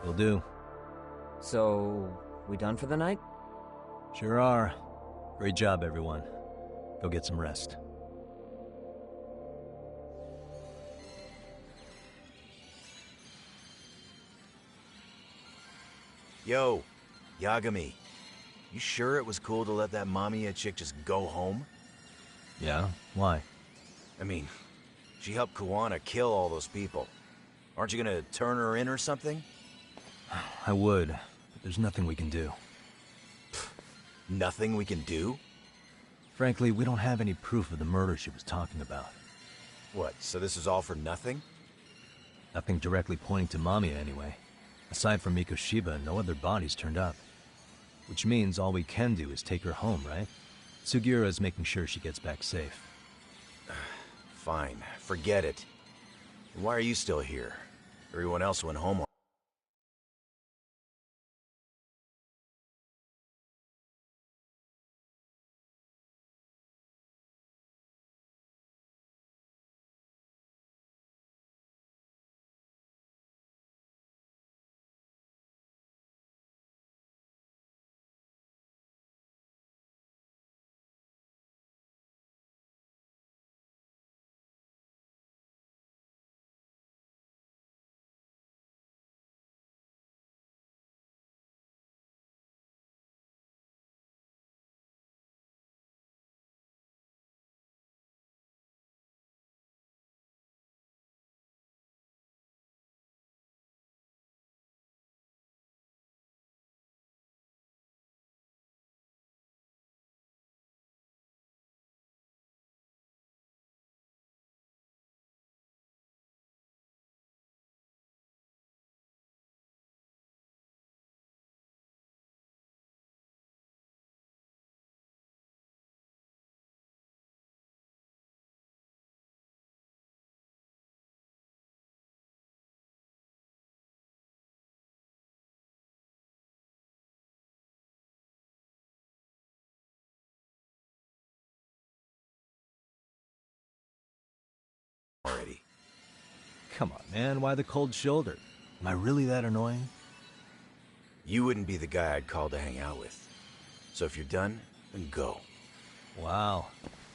Will do. So, we done for the night? Sure are. Great job, everyone. Go get some rest. Yo, Yagami. You sure it was cool to let that Mamiya chick just go home? Yeah? Why? I mean, she helped Kuwana kill all those people. Aren't you gonna turn her in or something? I would, but there's nothing we can do. Nothing we can do? Frankly, we don't have any proof of the murder she was talking about. What, so this is all for nothing? Nothing directly pointing to Mamiya anyway. Aside from Mikoshiba, no other bodies turned up. Which means all we can do is take her home, right? Sugiura is making sure she gets back safe. Fine, forget it. Why are you still here? Everyone else went home. Already. Come on, man, why the cold shoulder? Am I really that annoying? You wouldn't be the guy I'd call to hang out with. So if you're done, then go. Wow.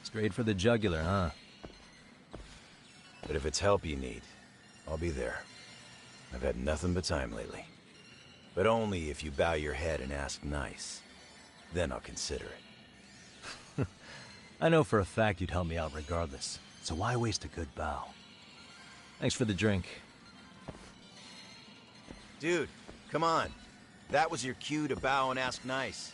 Straight for the jugular, huh? But if it's help you need, I'll be there. I've had nothing but time lately. But only if you bow your head and ask nice. Then I'll consider it. I know for a fact you'd help me out regardless, so why waste a good bow? Thanks for the drink. Dude, come on. That was your cue to bow and ask nice.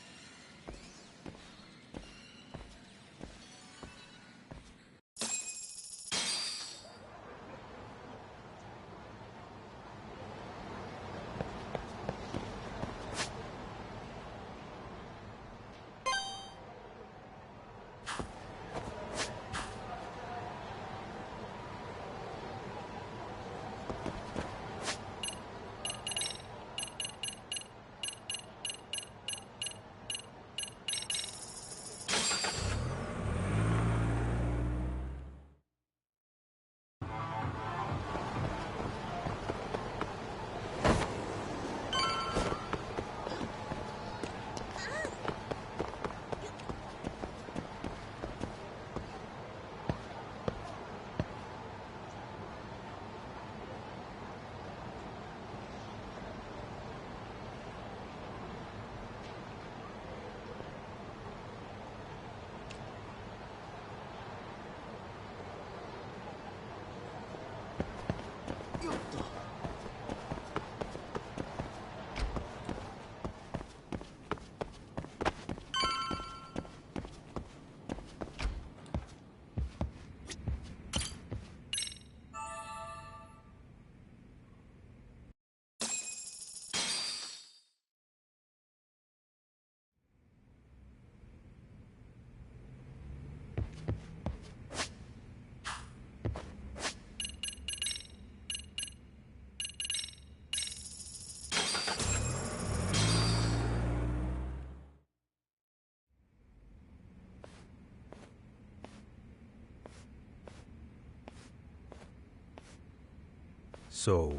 So,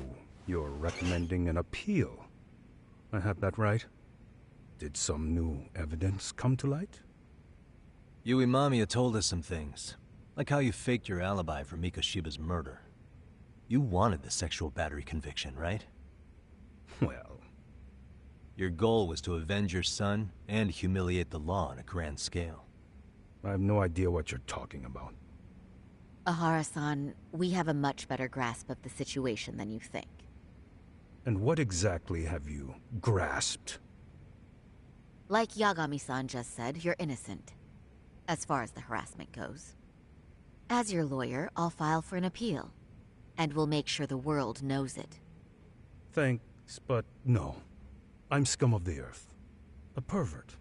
you're recommending an appeal? I have that right? Did some new evidence come to light? Yui Mamiya told us some things, like how you faked your alibi for Mikoshiba's murder. You wanted the sexual battery conviction, right? Well... Your goal was to avenge your son and humiliate the law on a grand scale. I have no idea what you're talking about. Ahara-san, we have a much better grasp of the situation than you think. And what exactly have you grasped? Like Yagami-san just said, you're innocent, as far as the harassment goes. As your lawyer, I'll file for an appeal, and we'll make sure the world knows it. Thanks, but no. I'm scum of the earth. A pervert.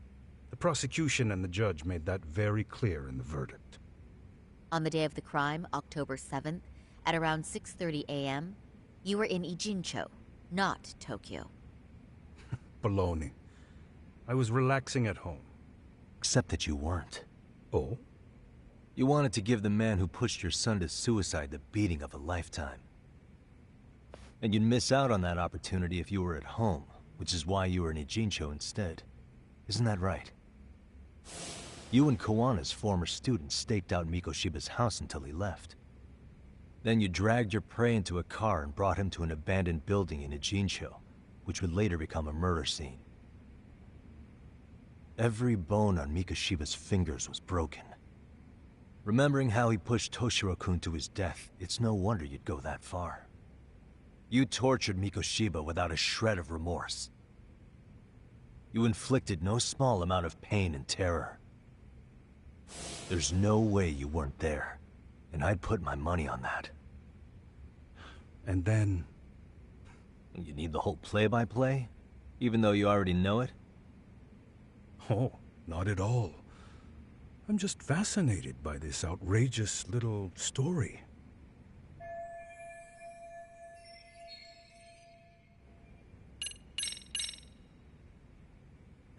The prosecution and the judge made that very clear in the verdict. On the day of the crime, October 7th, at around 6:30 a.m., you were in Ijincho, not Tokyo. Baloney. I was relaxing at home. Except that you weren't. Oh? You wanted to give the man who pushed your son to suicide the beating of a lifetime. And you'd miss out on that opportunity if you were at home, which is why you were in Ijincho instead. Isn't that right? You and Kawana's former student staked out Mikoshiba's house until he left. Then you dragged your prey into a car and brought him to an abandoned building in Ijincho, which would later become a murder scene. Every bone on Mikoshiba's fingers was broken. Remembering how he pushed Toshiro-kun to his death, it's no wonder you'd go that far. You tortured Mikoshiba without a shred of remorse. You inflicted no small amount of pain and terror. There's no way you weren't there, and I'd put my money on that. And then... You need the whole play-by-play, even though you already know it? Oh, not at all. I'm just fascinated by this outrageous little story.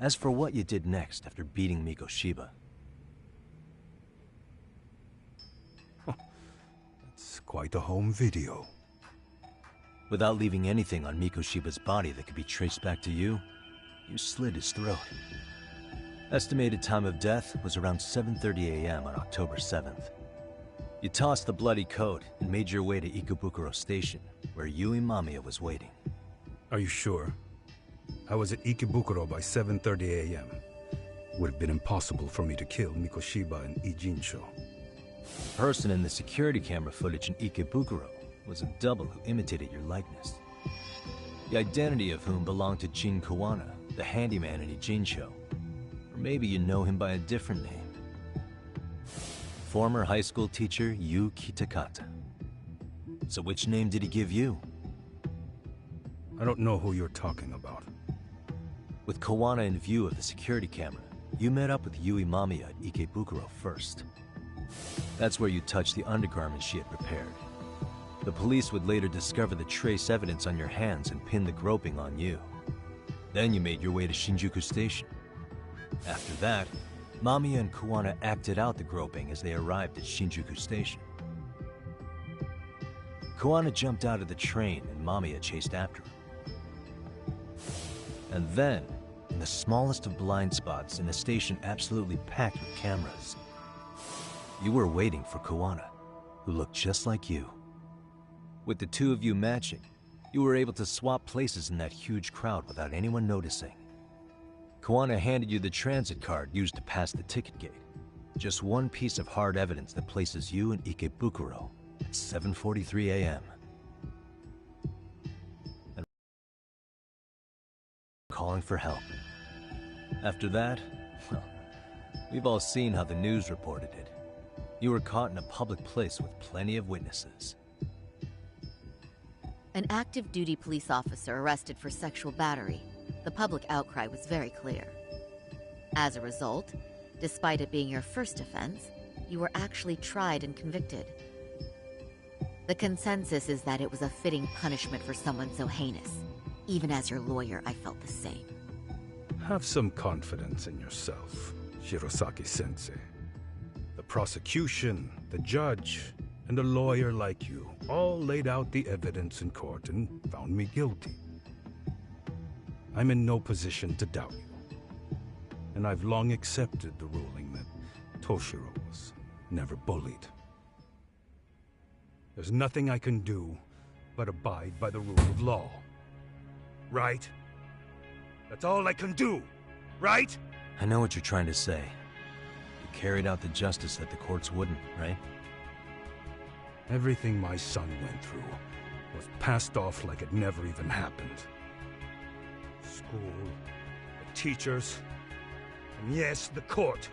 As for what you did next after beating Mikoshiba... It's quite a home video. Without leaving anything on Mikoshiba's body that could be traced back to you, you slit his throat. Estimated time of death was around 7:30 a.m. on October 7th. You tossed the bloody coat and made your way to Ikebukuro Station, where Yui Mamiya was waiting. Are you sure? I was at Ikebukuro by 7:30 a.m. Would have been impossible for me to kill Mikoshiba in Ijincho. The person in the security camera footage in Ikebukuro was a double who imitated your likeness. The identity of whom belonged to Jin Kawana, the handyman in Ijincho. Or maybe you know him by a different name. Former high school teacher Yu Kitakata. So which name did he give you? I don't know who you're talking about. With Kawana in view of the security camera, you met up with Yui Mamiya at Ikebukuro first. That's where you touched the undergarments she had prepared. The police would later discover the trace evidence on your hands and pin the groping on you. Then you made your way to Shinjuku Station. After that, Mamiya and Kawana acted out the groping as they arrived at Shinjuku Station. Kawana jumped out of the train and Mamiya chased after her. And then, in the smallest of blind spots in a station absolutely packed with cameras, you were waiting for Kawana, who looked just like you. With the two of you matching, you were able to swap places in that huge crowd without anyone noticing. Kawana handed you the transit card used to pass the ticket gate. Just one piece of hard evidence that places you in Ikebukuro at 7:43 a.m. calling for help. After that, well, we've all seen how the news reported it. You were caught in a public place with plenty of witnesses. An active duty police officer arrested for sexual battery. The public outcry was very clear. As a result, despite it being your first offense, you were actually tried and convicted. The consensus is that it was a fitting punishment for someone so heinous. Even as your lawyer, I felt the same. Have some confidence in yourself, Shirosaki-sensei. The prosecution, the judge, and a lawyer like you all laid out the evidence in court and found me guilty. I'm in no position to doubt you. And I've long accepted the ruling that Toshiro was never bullied. There's nothing I can do but abide by the rule of law. Right? That's all I can do, right? I know what you're trying to say. You carried out the justice that the courts wouldn't, right? Everything my son went through was passed off like it never even happened. School, the teachers, and yes, the court.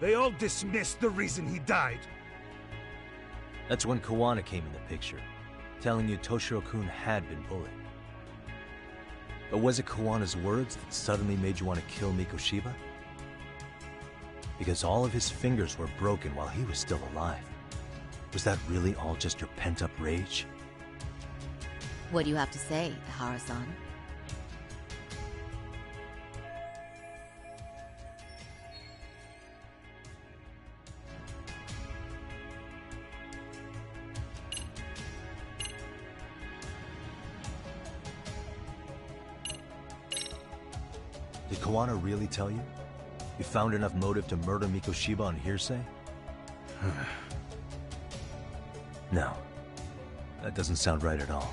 They all dismissed the reason he died. That's when Kawana came in the picture, telling you Toshiro-kun had been bullied. But was it Kawana's words that suddenly made you want to kill Mikoshiba? Because all of his fingers were broken while he was still alive. Was that really all just your pent-up rage? What do you have to say, Ihara-san? Did Kawana really tell you? You found enough motive to murder Mikoshiba on hearsay? No. That doesn't sound right at all.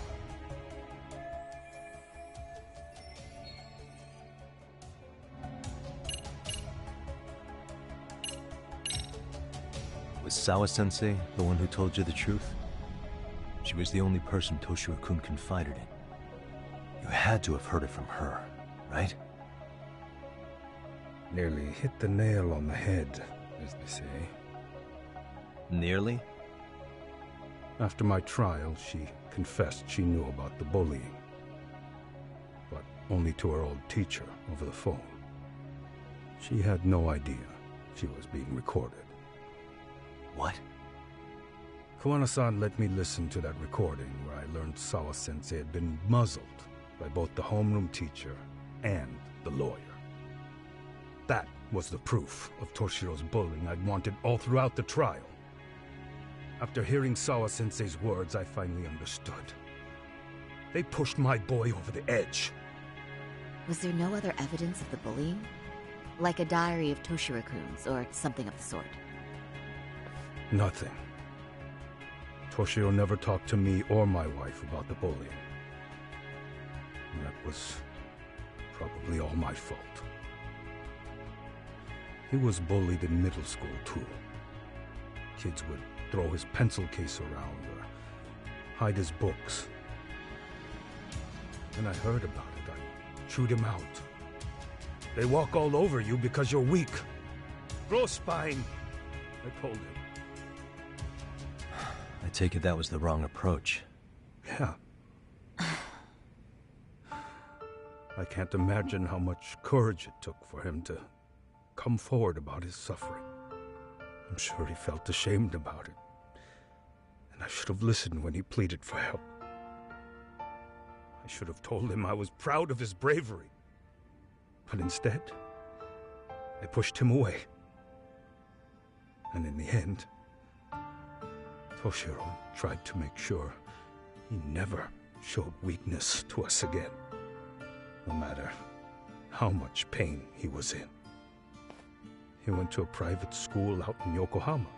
Was Sawa-sensei the one who told you the truth? She was the only person Toshiro-kun confided in. You had to have heard it from her, right? Nearly hit the nail on the head, as they say. Nearly? After my trial, she confessed she knew about the bullying. But only to her old teacher over the phone. She had no idea she was being recorded. What? Kawana-san let me listen to that recording where I learned Sawa-sensei had been muzzled by both the homeroom teacher and the lawyer. That was the proof of Toshiro's bullying I'd wanted all throughout the trial. After hearing Sawa-sensei's words, I finally understood. They pushed my boy over the edge. Was there no other evidence of the bullying? Like a diary of Toshiro-kun's, or something of the sort? Nothing. Toshiro never talked to me or my wife about the bullying. And that was probably all my fault. He was bullied in middle school, too. Kids would throw his pencil case around or hide his books. When I heard about it, I chewed him out. They walk all over you because you're weak. Grow spine, I told him. I take it that was the wrong approach. Yeah. I can't imagine how much courage it took for him to come forward about his suffering. I'm sure he felt ashamed about it. And I should have listened when he pleaded for help. I should have told him I was proud of his bravery. But instead, I pushed him away. And in the end, Toshiro tried to make sure he never showed weakness to us again, no matter how much pain he was in. He went to a private school out in Yokohama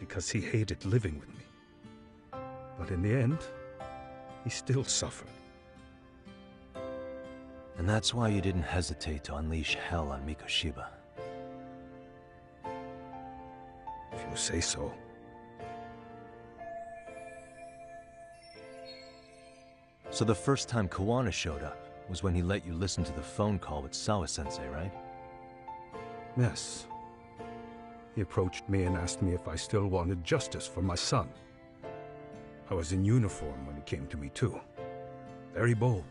because he hated living with me. But in the end, he still suffered. And that's why you didn't hesitate to unleash hell on Mikoshiba. If you say so. So the first time Kawana showed up, was when he let you listen to the phone call with Sawa-sensei, right? Yes. He approached me and asked me if I still wanted justice for my son. I was in uniform when he came to me too. Very bold.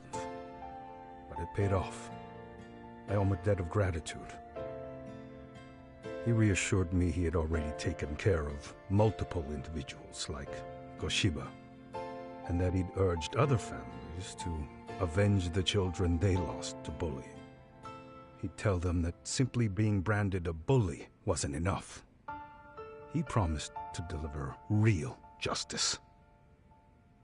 But it paid off. I owe him a debt of gratitude. He reassured me he had already taken care of multiple individuals like Koshiba, and that he'd urged other families to avenge the children they lost to bullying. He'd tell them that simply being branded a bully wasn't enough. He promised to deliver real justice.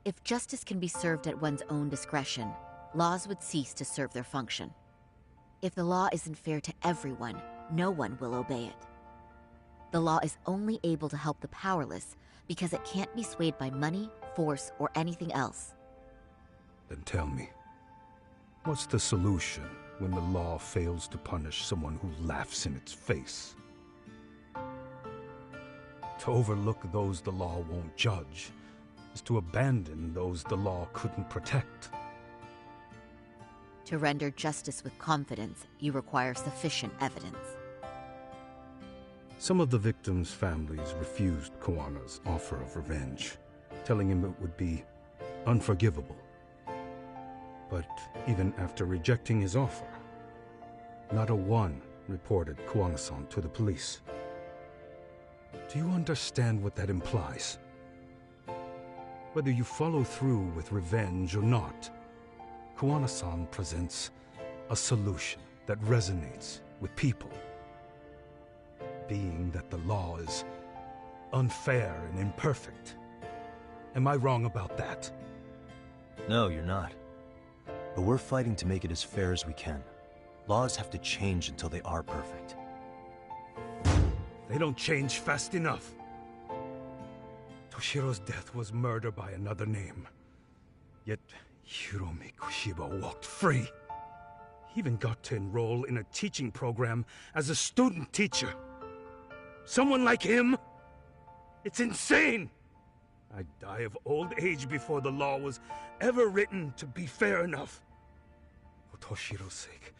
If justice can be served at one's own discretion, laws would cease to serve their function. If the law isn't fair to everyone, no one will obey it. The law is only able to help the powerless because it can't be swayed by money, force, or anything else. Then tell me, what's the solution when the law fails to punish someone who laughs in its face? To overlook those the law won't judge is to abandon those the law couldn't protect. To render justice with confidence, you require sufficient evidence. Some of the victims' families refused Kuwana's offer of revenge, telling him it would be unforgivable. But even after rejecting his offer, not a one reported Kuwana-san to the police. Do you understand what that implies? Whether you follow through with revenge or not, Kuwana-san presents a solution that resonates with people. Being that the law is unfair and imperfect. Am I wrong about that? No, you're not. But we're fighting to make it as fair as we can. Laws have to change until they are perfect. They don't change fast enough. Toshiro's death was murder by another name. Yet Hiromi Koshiba walked free. He even got to enroll in a teaching program as a student teacher. Someone like him? It's insane! I'd die of old age before the law was ever written to be fair enough. For Toshiro's sake,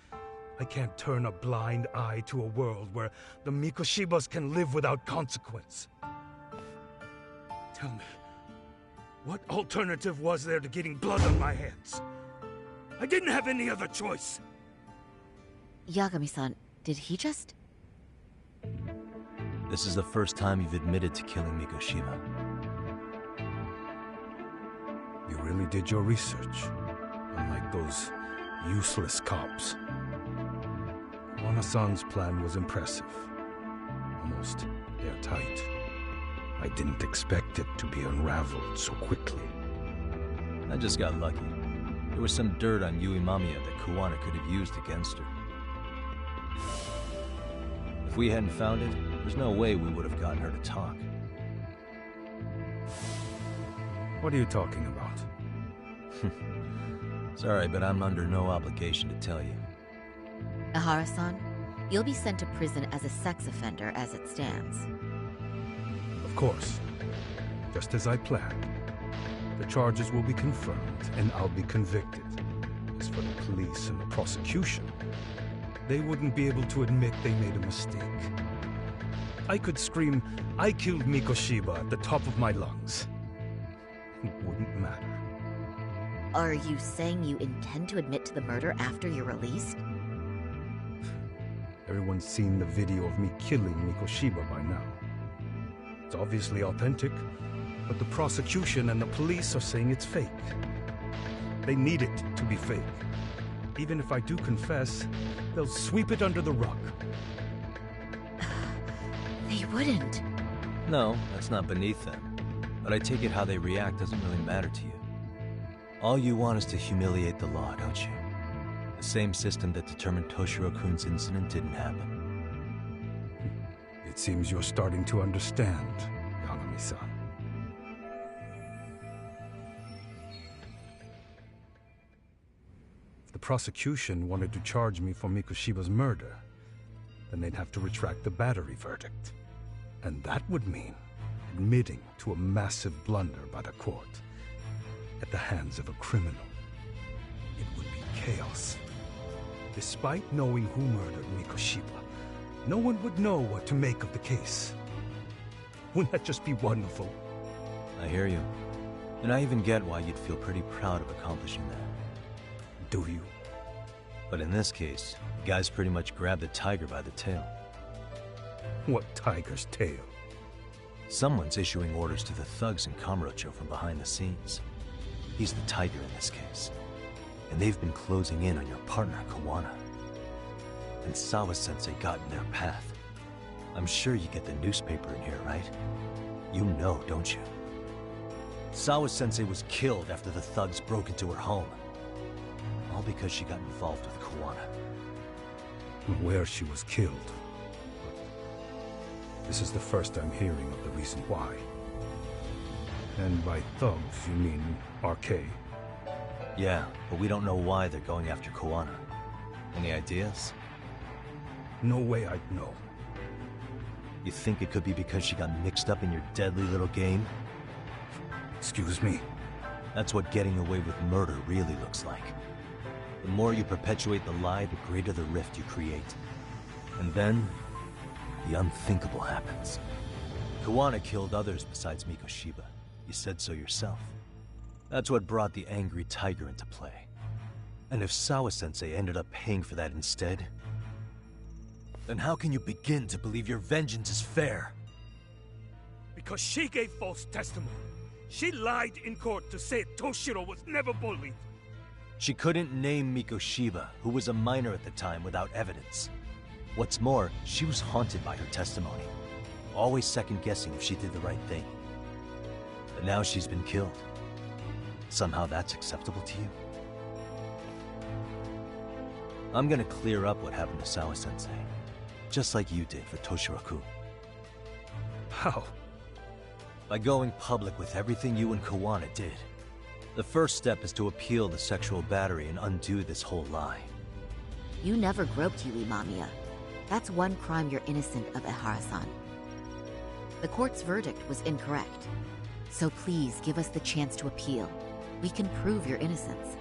I can't turn a blind eye to a world where the Mikoshibas can live without consequence. Tell me, what alternative was there to getting blood on my hands? I didn't have any other choice. Yagami-san, did he just... This is the first time you've admitted to killing Mikoshiba. You really did your research, unlike those useless cops. Kuwana-san's plan was impressive, almost airtight. I didn't expect it to be unraveled so quickly. I just got lucky. There was some dirt on Yui Mamiya that Kuwana could have used against her. If we hadn't found it, there's no way we would have gotten her to talk. What are you talking about? Sorry, but I'm under no obligation to tell you. Ahara-san, you'll be sent to prison as a sex offender as it stands. Of course. Just as I planned. The charges will be confirmed, and I'll be convicted. As for the police and the prosecution, they wouldn't be able to admit they made a mistake. I could scream, "I killed Mikoshiba" at the top of my lungs. It wouldn't matter. Are you saying you intend to admit to the murder after you're released? Everyone's seen the video of me killing Mikoshiba by now. It's obviously authentic, but the prosecution and the police are saying it's fake. They need it to be fake. Even if I do confess, they'll sweep it under the rug. They wouldn't. No, that's not beneath them. But I take it how they react doesn't really matter to you. All you want is to humiliate the law, don't you? The same system that determined Toshiro-kun's incident didn't happen. It seems you're starting to understand, Yagami-san. If the prosecution wanted to charge me for Mikoshiba's murder, then they'd have to retract the battery verdict. And that would mean admitting to a massive blunder by the court at the hands of a criminal. It would be chaos. Despite knowing who murdered Mikoshiba, no one would know what to make of the case. Wouldn't that just be wonderful? I hear you. And I even get why you'd feel pretty proud of accomplishing that. Do you? But in this case, the guys pretty much grabbed the tiger by the tail. What tiger's tail? Someone's issuing orders to the thugs in Kamurocho from behind the scenes. He's the tiger in this case. And they've been closing in on your partner, Kawana. And Sawa-sensei got in their path. I'm sure you get the newspaper in here, right? You know, don't you? Sawa-sensei was killed after the thugs broke into her home. All because she got involved with Kawana. Where she was killed. This is the first I'm hearing of the reason why. And by thugs, you mean RK? Yeah, but we don't know why they're going after Kawana. Any ideas? No way I'd know. You think it could be because she got mixed up in your deadly little game? Excuse me? That's what getting away with murder really looks like. The more you perpetuate the lie, the greater the rift you create. And then, the unthinkable happens. Kawana killed others besides Mikoshiba. You said so yourself. That's what brought the angry tiger into play. And if Sawa-sensei ended up paying for that instead, then how can you begin to believe your vengeance is fair? Because she gave false testimony. She lied in court to say Toshiro was never bullied. She couldn't name Mikoshiba, who was a minor at the time, without evidence. What's more, she was haunted by her testimony, always second-guessing if she did the right thing. But now she's been killed. Somehow that's acceptable to you? I'm gonna clear up what happened to Sawa-sensei, just like you did for Toshiro-kun. How? By going public with everything you and Kawana did. The first step is to appeal the sexual battery and undo this whole lie. You never groped Yui Mamiya. That's one crime you're innocent of, Ehara-san. The court's verdict was incorrect. So please give us the chance to appeal. We can prove your innocence.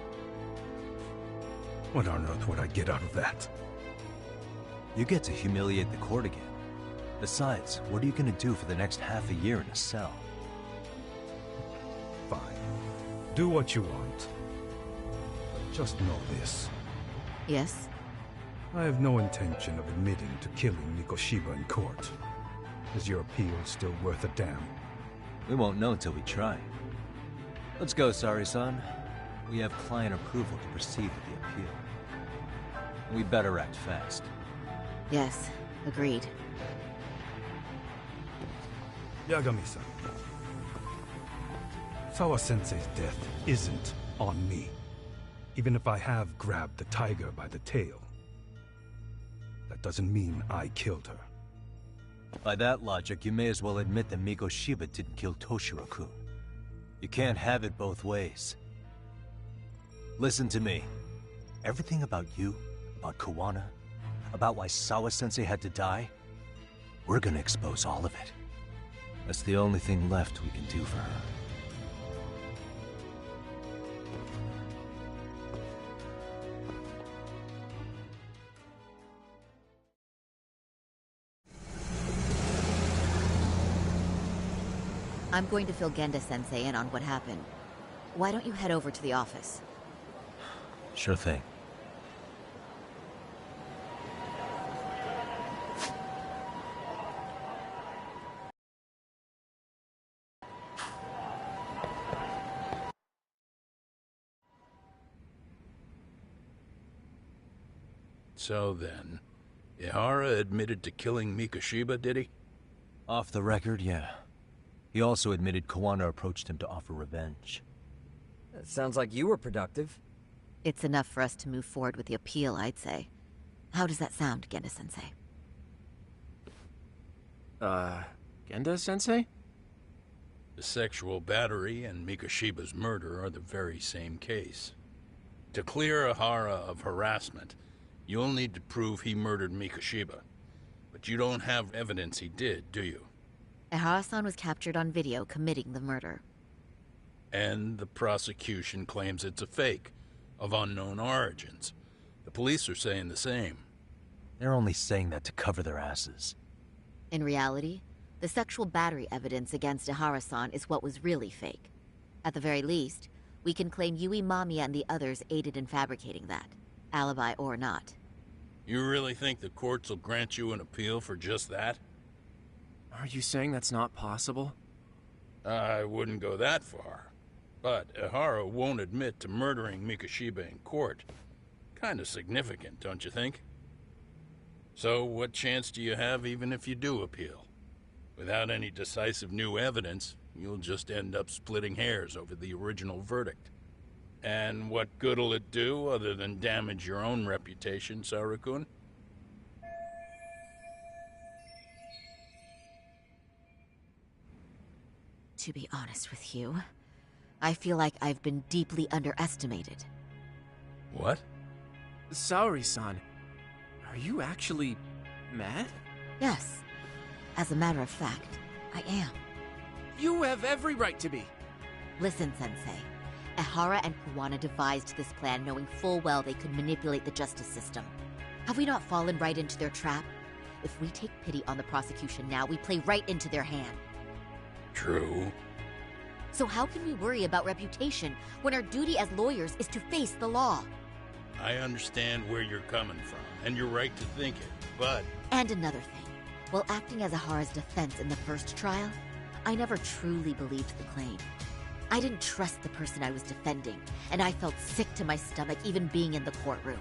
What on earth would I get out of that? You get to humiliate the court again. Besides, what are you gonna do for the next half a year in a cell? Fine. Do what you want. But just know this. Yes? I have no intention of admitting to killing Mikoshiba in court. Is your appeal still worth a damn? We won't know until we try. Let's go, Sari-san. We have client approval to proceed with the appeal. We better act fast. Yes, agreed. Yagami-san. Sawa-sensei's death isn't on me. Even if I have grabbed the tiger by the tail. That doesn't mean I killed her. By that logic, you may as well admit that Mikoshiba didn't kill Toshiro-kun. You can't have it both ways. Listen to me. Everything about you, about Kawana, about why Sawa-sensei had to die, we're gonna expose all of it. That's the only thing left we can do for her. I'm going to fill Genda-sensei in on what happened. Why don't you head over to the office? Sure thing. So then, Ihara admitted to killing Mikoshiba, did he? Off the record, yeah. He also admitted Kawana approached him to offer revenge. That sounds like you were productive. It's enough for us to move forward with the appeal, I'd say. How does that sound, Genda-sensei? Genda-sensei? The sexual battery and Mikoshiba's murder are the very same case. To clear Ihara of harassment, you'll need to prove he murdered Mikoshiba. But you don't have evidence he did, do you? Ehara-san was captured on video committing the murder. And the prosecution claims it's a fake, of unknown origins. The police are saying the same. They're only saying that to cover their asses. In reality, the sexual battery evidence against Ihara-san is what was really fake. At the very least, we can claim Yui, Mamiya, and the others aided in fabricating that, alibi or not. You really think the courts will grant you an appeal for just that? Are you saying that's not possible? I wouldn't go that far. But Ihara won't admit to murdering Mikoshiba in court. Kinda significant, don't you think? So what chance do you have even if you do appeal? Without any decisive new evidence, you'll just end up splitting hairs over the original verdict. And what good'll it do other than damage your own reputation, Saru-kun? To be honest with you, I feel like I've been deeply underestimated. What? Saori-san, are you actually mad? Yes. As a matter of fact, I am. You have every right to be. Listen, Sensei. Ihara and Kuwana devised this plan knowing full well they could manipulate the justice system. Have we not fallen right into their trap? If we take pity on the prosecution now, we play right into their hand. True. So how can we worry about reputation when our duty as lawyers is to face the law? I understand where you're coming from, and you're right to think it, but... And another thing. While acting as Ihara's defense in the first trial, I never truly believed the claim. I didn't trust the person I was defending, and I felt sick to my stomach even being in the courtroom.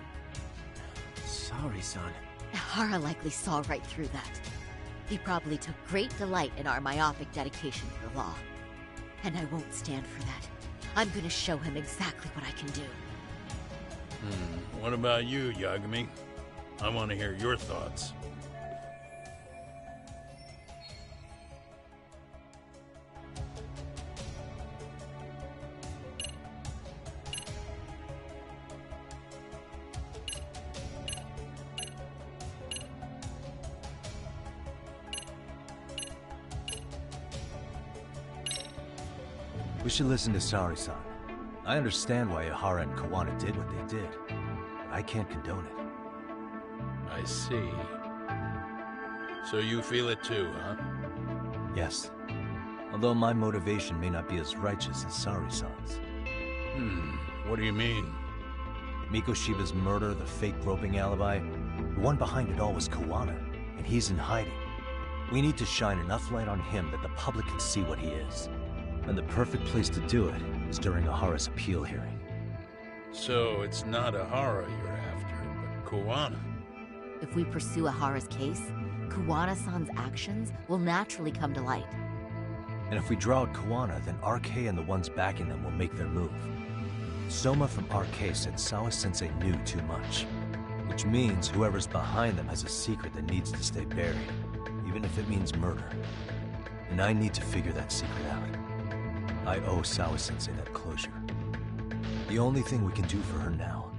Saori-san. Ihara likely saw right through that. He probably took great delight in our myopic dedication to the law. And I won't stand for that. I'm gonna show him exactly what I can do. What about you, Yagami? I want to hear your thoughts. We should listen to Saori-san. I understand why Ihara and Kuwana did what they did, but I can't condone it. I see. So you feel it too, huh? Yes. Although my motivation may not be as righteous as Saori-san's. What do you mean? Mikoshiba's murder, the fake groping alibi, the one behind it all was Kuwana, and he's in hiding. We need to shine enough light on him that the public can see what he is. And the perfect place to do it is during Ihara's appeal hearing. So it's not Ihara you're after, but Kuwana. If we pursue Ihara's case, Kuwana-san's actions will naturally come to light. And if we draw out Kuwana, then RK and the ones backing them will make their move. Soma from RK said Sawa-sensei knew too much. Which means whoever's behind them has a secret that needs to stay buried, even if it means murder. And I need to figure that secret out. I owe Sawa-sensei that closure. The only thing we can do for her now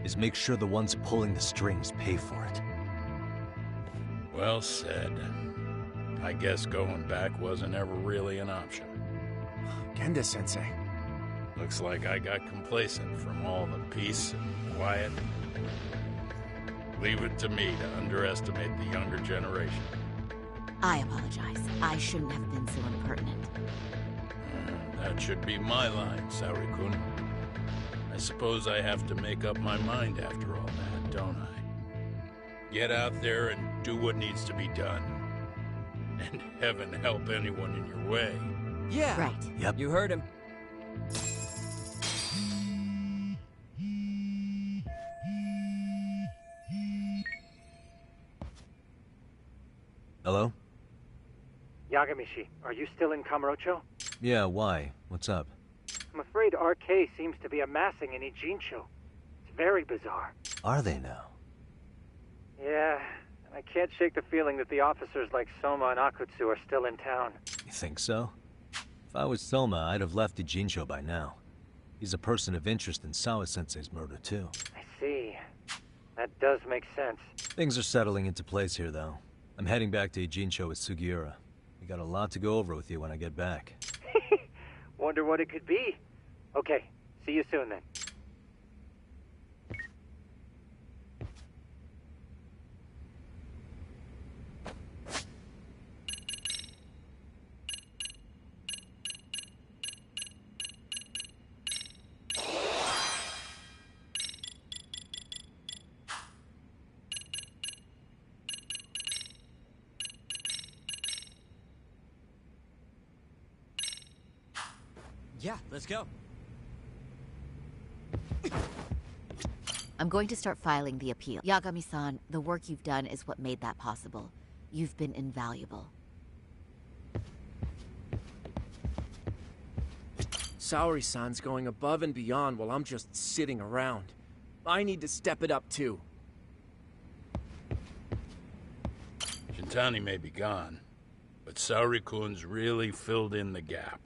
is make sure the ones pulling the strings pay for it. Well said. I guess going back wasn't ever really an option. Genda-sensei. Looks like I got complacent from all the peace and quiet. Leave it to me to underestimate the younger generation. I apologize. I shouldn't have been so impertinent. That should be my line, Saori-kun. I suppose I have to make up my mind after all that, don't I? Get out there and do what needs to be done. And heaven help anyone in your way. Yeah. Right. Yep. You heard him. Hello? Yagamishi, are you still in Kamurocho? Yeah, why? What's up? I'm afraid RK seems to be amassing in Ijincho. It's very bizarre. Are they now? Yeah, and I can't shake the feeling that the officers like Soma and Akutsu are still in town. You think so? If I was Soma, I'd have left Ijincho by now. He's a person of interest in Sawa-sensei's murder, too. I see. That does make sense. Things are settling into place here, though. I'm heading back to Ijincho with Sugiura. We got a lot to go over with you when I get back. Wonder what it could be. Okay, see you soon then. Yeah, let's go. I'm going to start filing the appeal. Yagami-san, the work you've done is what made that possible. You've been invaluable. Saori-san's going above and beyond while I'm just sitting around. I need to step it up too. Shintani may be gone, but Saori-kun's really filled in the gap.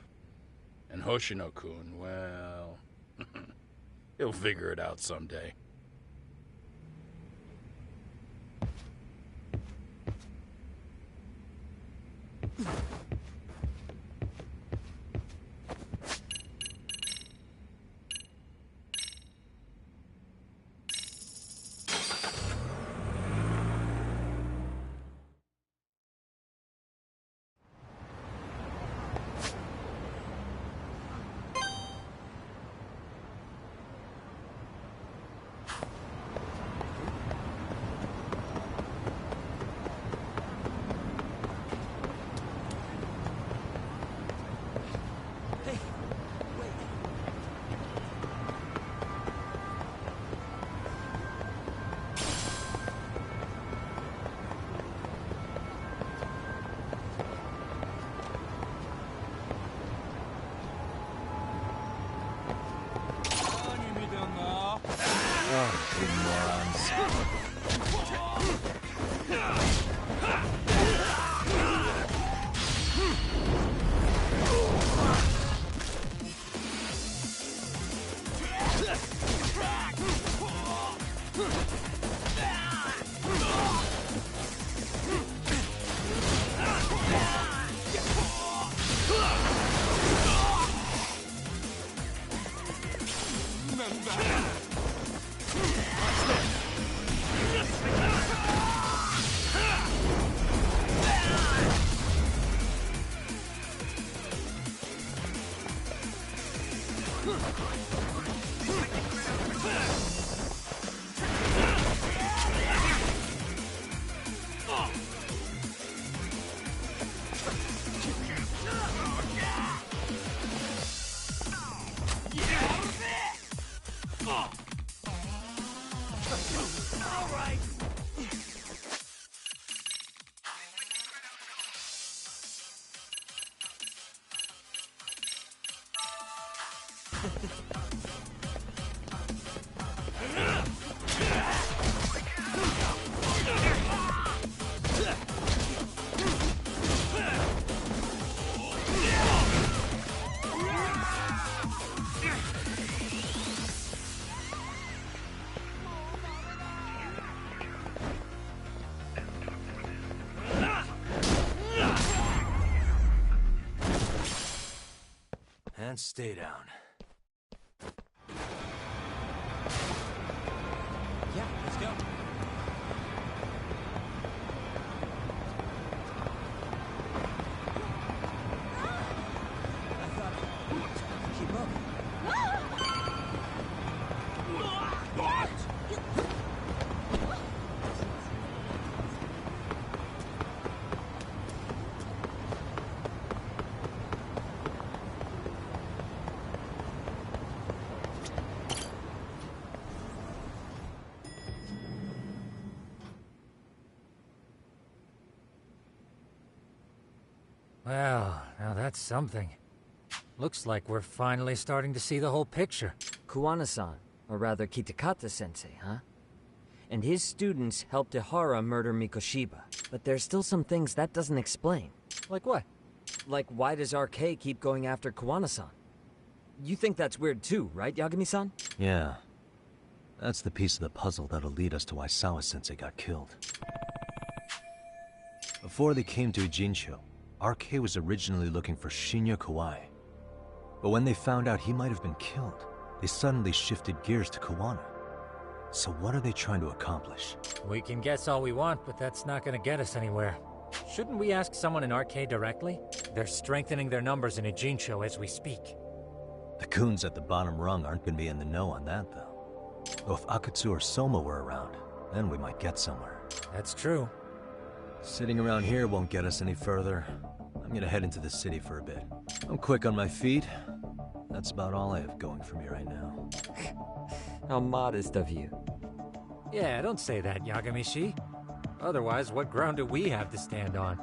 And Hoshino-kun, well... he'll figure it out someday. And stay down. Yeah, let's go. I thought keep up. What? Well, now that's something. Looks like we're finally starting to see the whole picture. Kuwana-san, or rather Kitakata-sensei, huh? And his students helped Ihara murder Mikoshiba. But there's still some things that doesn't explain. Like what? Like, why does RK keep going after Kuwana-san? You think that's weird too, right, Yagami-san? Yeah. That's the piece of the puzzle that'll lead us to why Sawa-sensei got killed. Before they came to Ijincho, RK was originally looking for Shinya Kawai. But when they found out he might have been killed, they suddenly shifted gears to Kuwana. So what are they trying to accomplish? We can guess all we want, but that's not gonna get us anywhere. Shouldn't we ask someone in RK directly? They're strengthening their numbers in Ijincho as we speak. The goons at the bottom rung aren't gonna be in the know on that, though. Though if Akatsu or Soma were around, then we might get somewhere. That's true. Sitting around here won't get us any further. I'm gonna head into the city for a bit. I'm quick on my feet. That's about all I have going for me right now. How modest of you. Yeah, don't say that, Yagamishi. Otherwise, what ground do we have to stand on?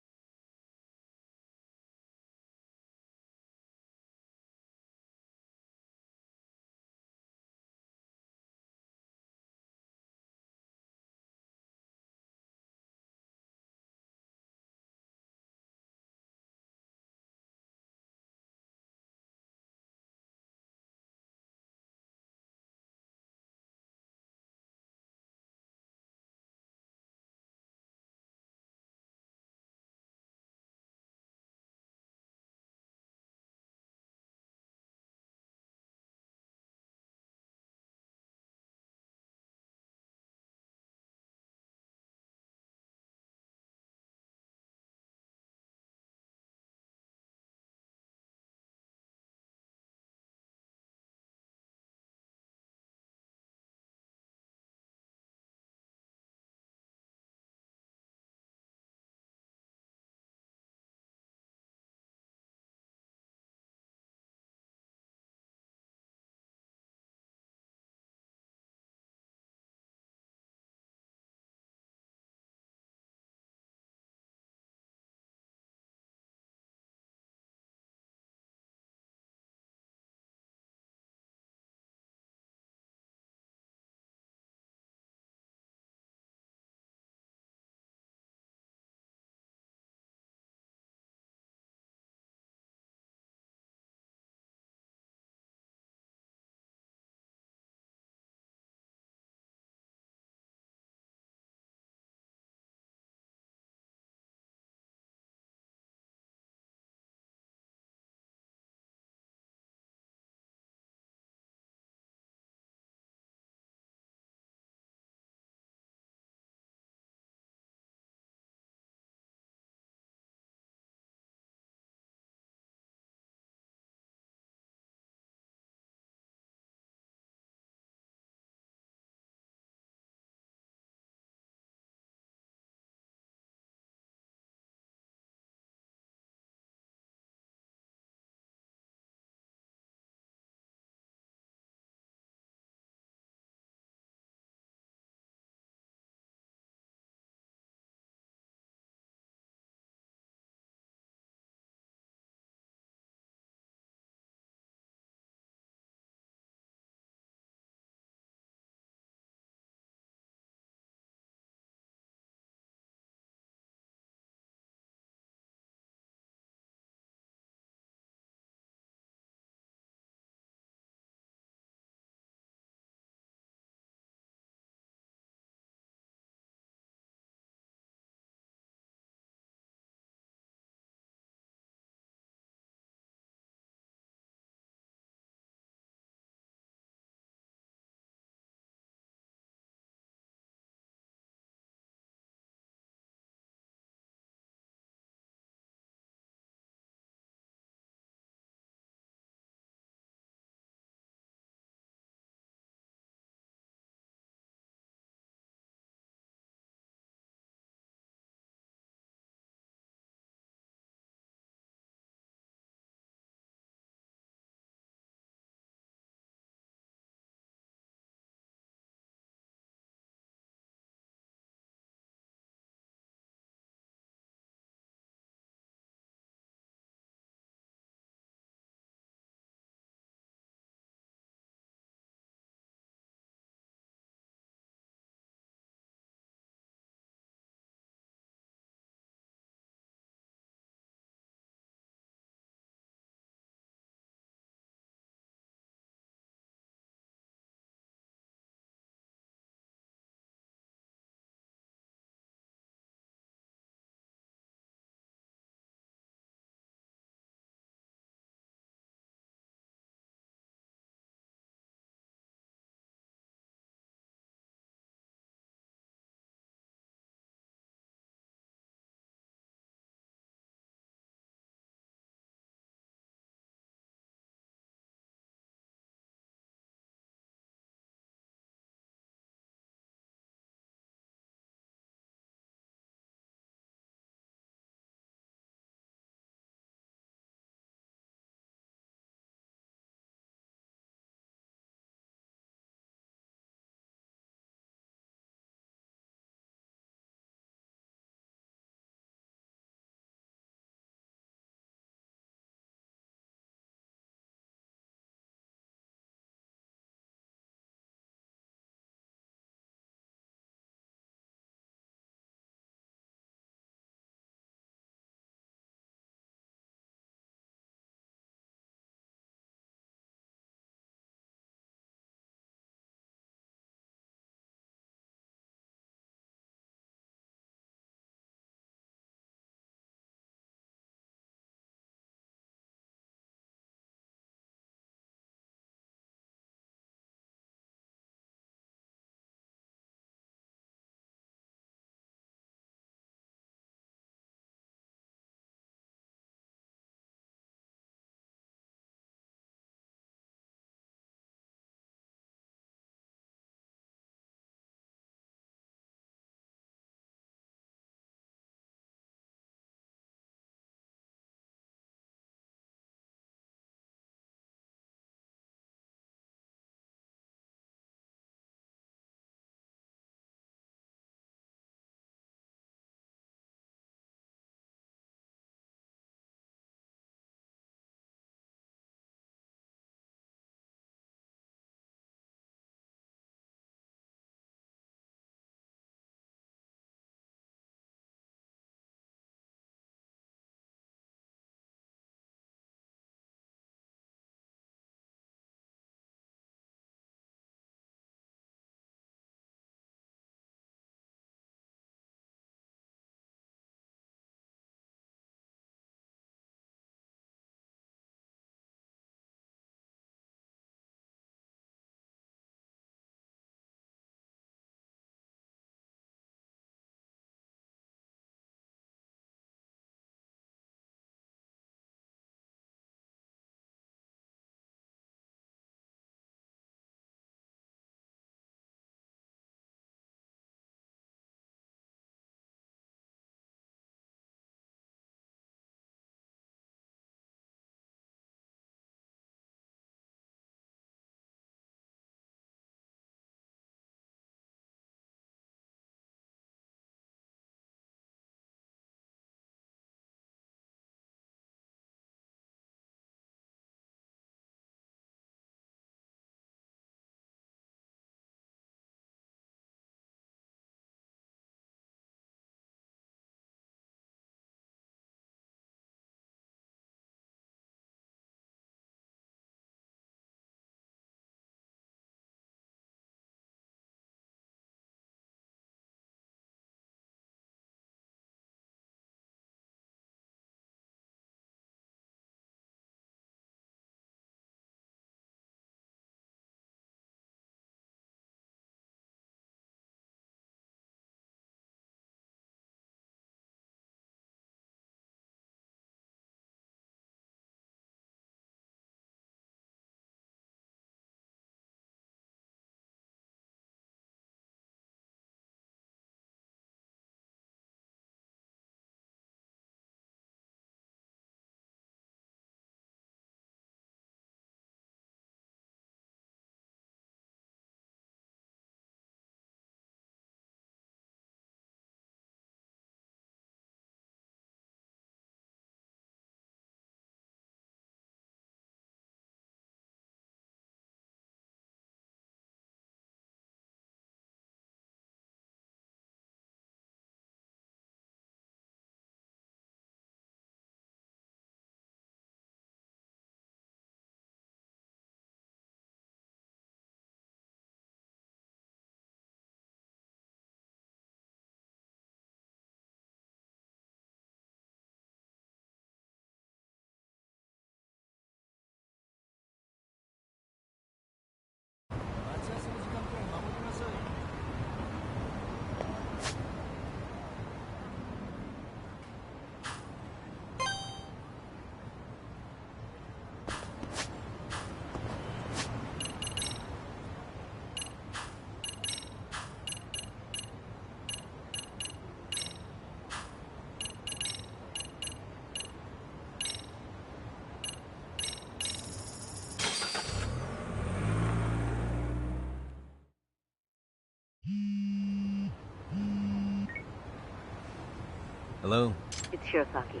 Hello? It's Shirosaki. Do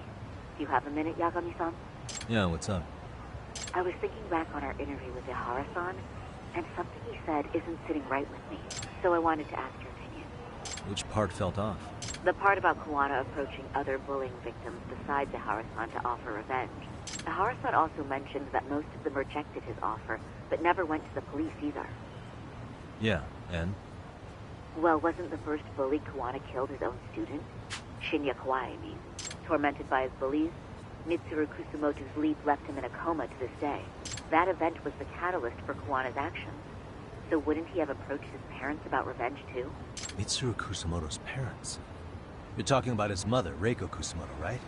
you have a minute, Yagami-san? Yeah, what's up? I was thinking back on our interview with Ihara-san, and something he said isn't sitting right with me, so I wanted to ask your opinion. Which part felt off? The part about Kuwana approaching other bullying victims besides Ihara-san to offer revenge. Ihara-san also mentioned that most of them rejected his offer, but never went to the police either. Yeah, and? Well, wasn't the first bully Kuwana killed his own student? Shinya Kawai, I mean. Tormented by his bullies, Mitsuru Kusumoto's leap left him in a coma to this day. That event was the catalyst for Kuwana's actions. So wouldn't he have approached his parents about revenge too? Mitsuru Kusumoto's parents? You're talking about his mother, Reiko Kusumoto, right?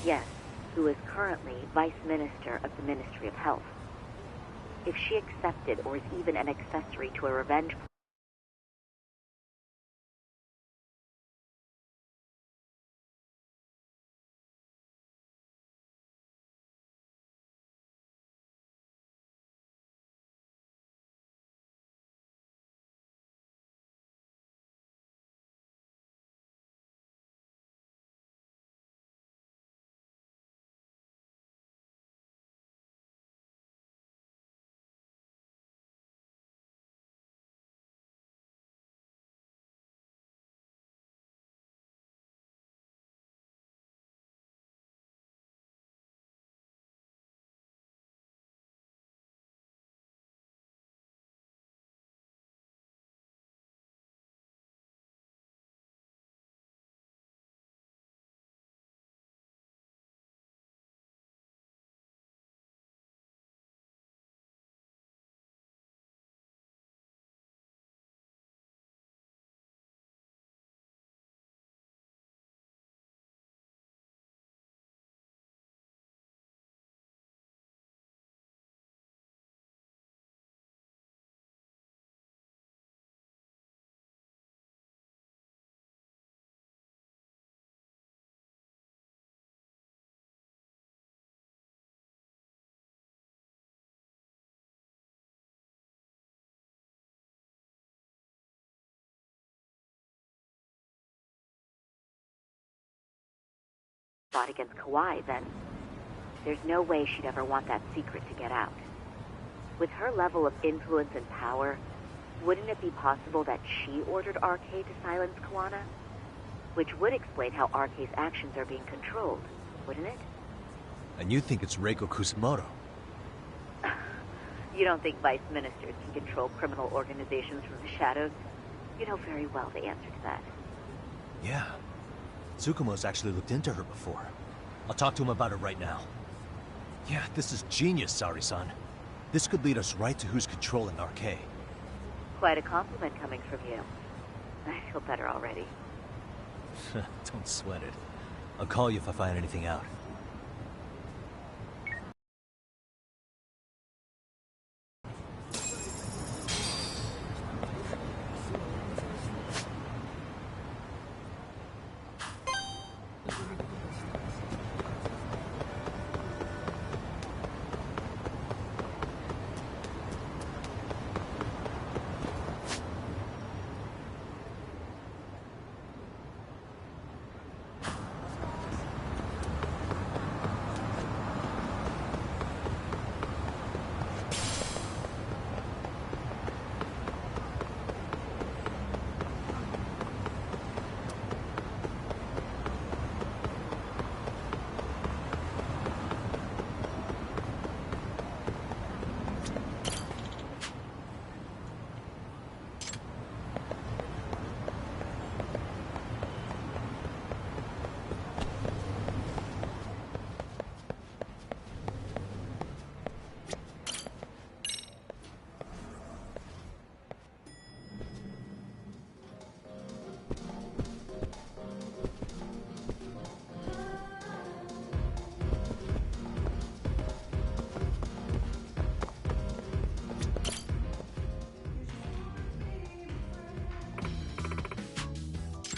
Yes, who is currently Vice Minister of the Ministry of Health. If she accepted or is even an accessory to a revenge fought against Kawai, then there's no way she'd ever want that secret to get out. With her level of influence and power, wouldn't it be possible that she ordered RK to silence Kuwana? Which would explain how RK's actions are being controlled, wouldn't it? And you think it's Reiko Kusumoto? You don't think vice ministers can control criminal organizations from the shadows? You know very well the answer to that. Yeah. Tsukumo's actually looked into her before. I'll talk to him about it right now. Yeah, this is genius, Sari-san. This could lead us right to who's controlling RK. Quite a compliment coming from you. I feel better already. Don't sweat it. I'll call you if I find anything out.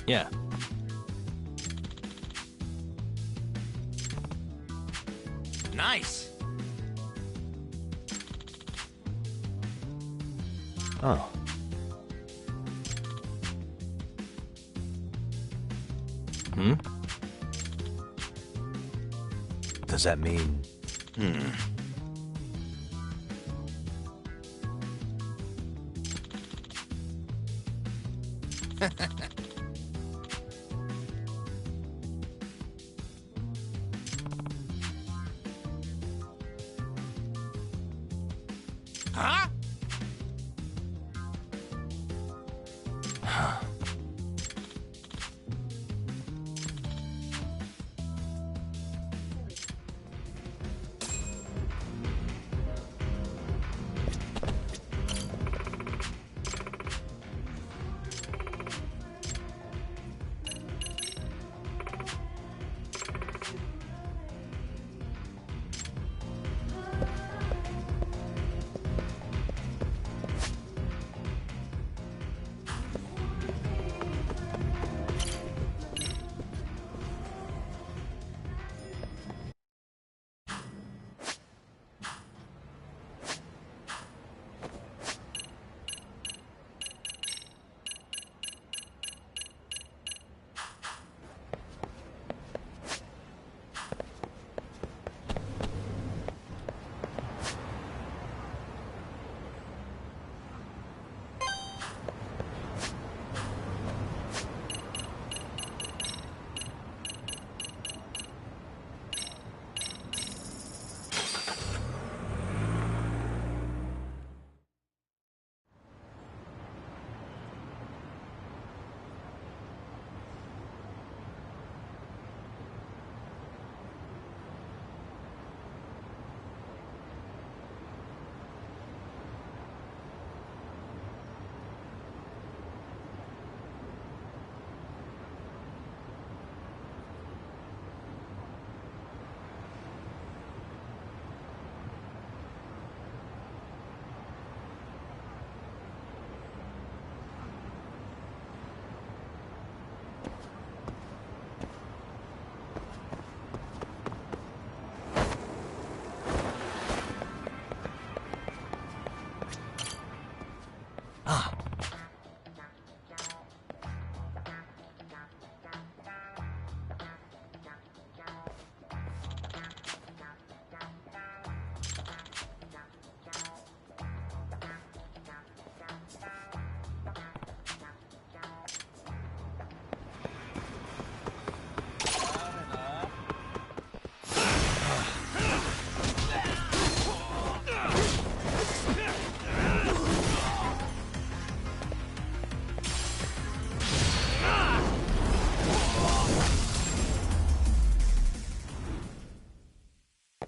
Yeah. Nice. Oh. Hmm? Does that mean... Huh?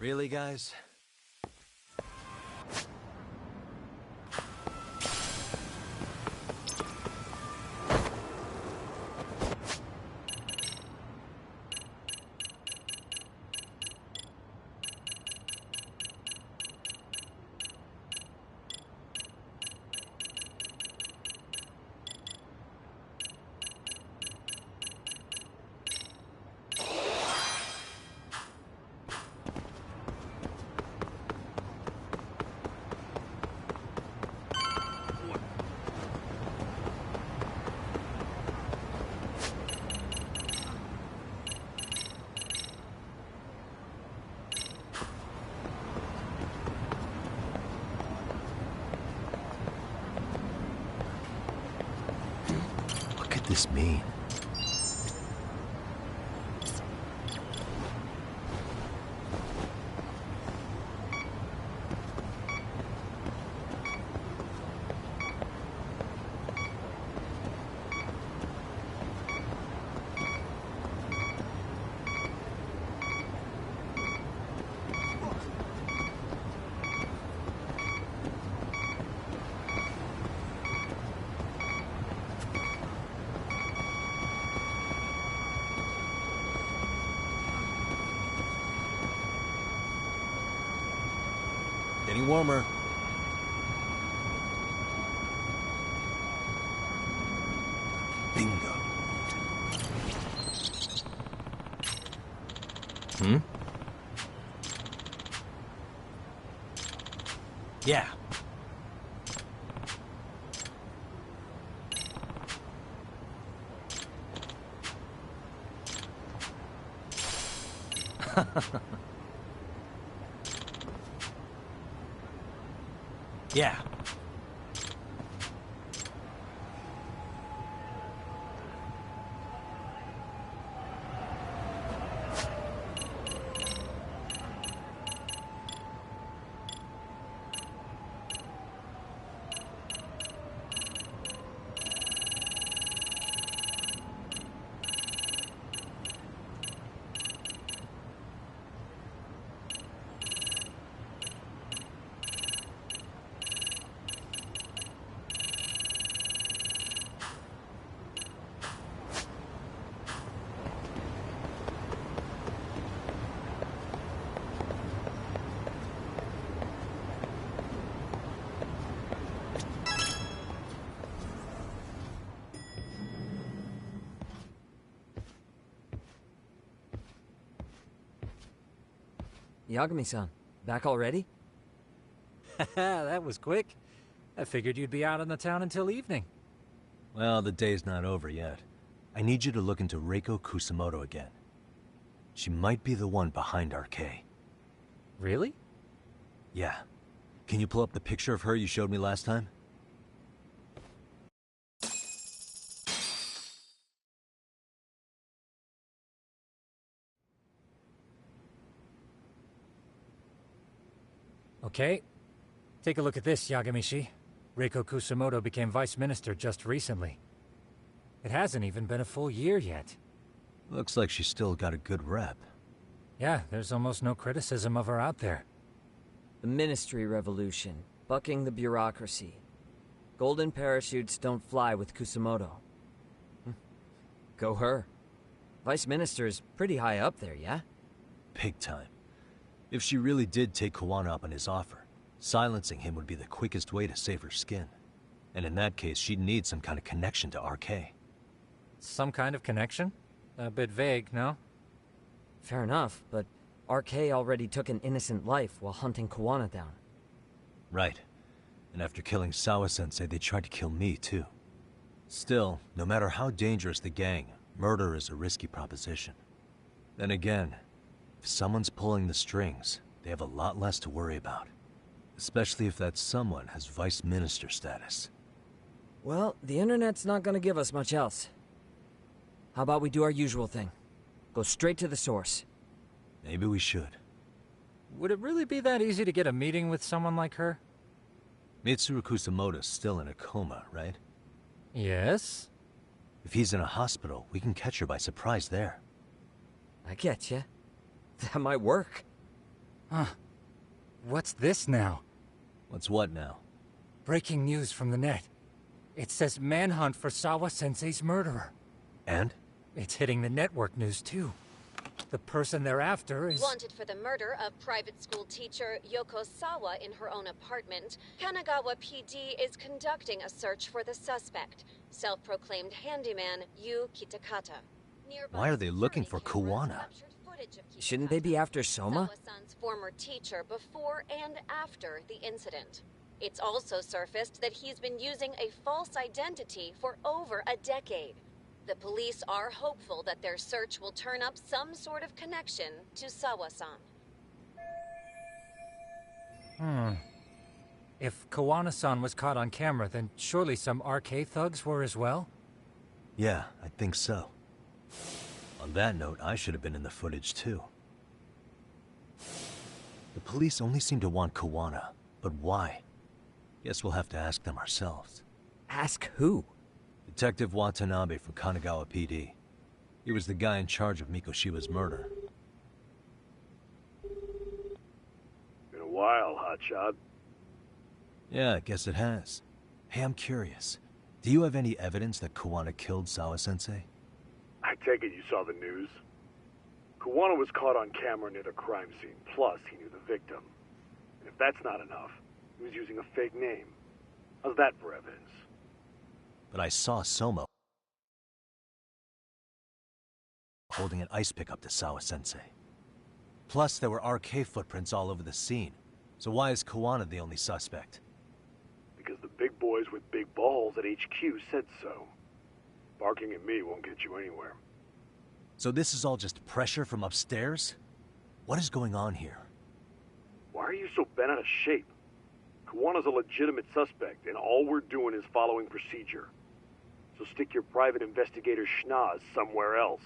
Really, guys? What could this mean? Getting warmer. Bingo. Hmm? Yeah. Yeah. Yagami-san, back already? That was quick. I figured you'd be out in the town until evening. Well, the day's not over yet. I need you to look into Reiko Kusamoto again. She might be the one behind RK. Really? Yeah. Can you pull up the picture of her you showed me last time? Okay. Take a look at this, Yagamishi. Reiko Kusamoto became vice minister just recently. It hasn't even been a full year yet. Looks like she's still got a good rep. Yeah, there's almost no criticism of her out there. The Ministry Revolution, bucking the bureaucracy. Golden parachutes don't fly with Kusamoto. Go her. Vice Minister is pretty high up there, yeah? Big time. If she really did take Kawana up on his offer, silencing him would be the quickest way to save her skin. And in that case, she'd need some kind of connection to RK. Some kind of connection? A bit vague, no? Fair enough, but RK already took an innocent life while hunting Kawana down. Right. And after killing Sawa-sensei, they tried to kill me, too. Still, no matter how dangerous the gang, murder is a risky proposition. Then again, if someone's pulling the strings, they have a lot less to worry about. Especially if that someone has vice minister status. Well, the internet's not gonna give us much else. How about we do our usual thing? Go straight to the source. Maybe we should. Would it really be that easy to get a meeting with someone like her? Mitsuru Kusamoto's still in a coma, right? Yes? If he's in a hospital, we can catch her by surprise there. I get ya. That might work. Huh. What's this now? What's what now? Breaking news from the net. It says manhunt for Sawa-sensei's murderer. And? It's hitting the network news, too. The person they're after is... Wanted for the murder of private school teacher Yoko Sawa in her own apartment, Kanagawa PD is conducting a search for the suspect, self-proclaimed handyman Yu Kitakata. Why are they looking for Kawana? Shouldn't they be after Soma? Sawa-san's former teacher before and after the incident. It's also surfaced that he's been using a false identity for over a decade. The police are hopeful that their search will turn up some sort of connection to Sawa-san. If Kawana-san was caught on camera, then surely some RK thugs were as well? Yeah, I think so. On that note, I should have been in the footage too. The police only seem to want Kawana, but why? Guess we'll have to ask them ourselves. Ask who? Detective Watanabe from Kanagawa PD. He was the guy in charge of Mikoshiba's murder. Been a while, hotshot. Yeah, I guess it has. Hey, I'm curious. Do you have any evidence that Kawana killed Sawa-sensei? I take it you saw the news. Kawana was caught on camera near the crime scene, plus he knew the victim. And if that's not enough, he was using a fake name. How's that for evidence? But I saw Soma holding an ice pick up to Sawa-sensei. Plus, there were RK footprints all over the scene. So why is Kawana the only suspect? Because the big boys with big balls at HQ said so. Barking at me won't get you anywhere. So this is all just pressure from upstairs? What is going on here? Why are you so bent out of shape? Kawana's a legitimate suspect, and all we're doing is following procedure. So stick your private investigator schnoz somewhere else.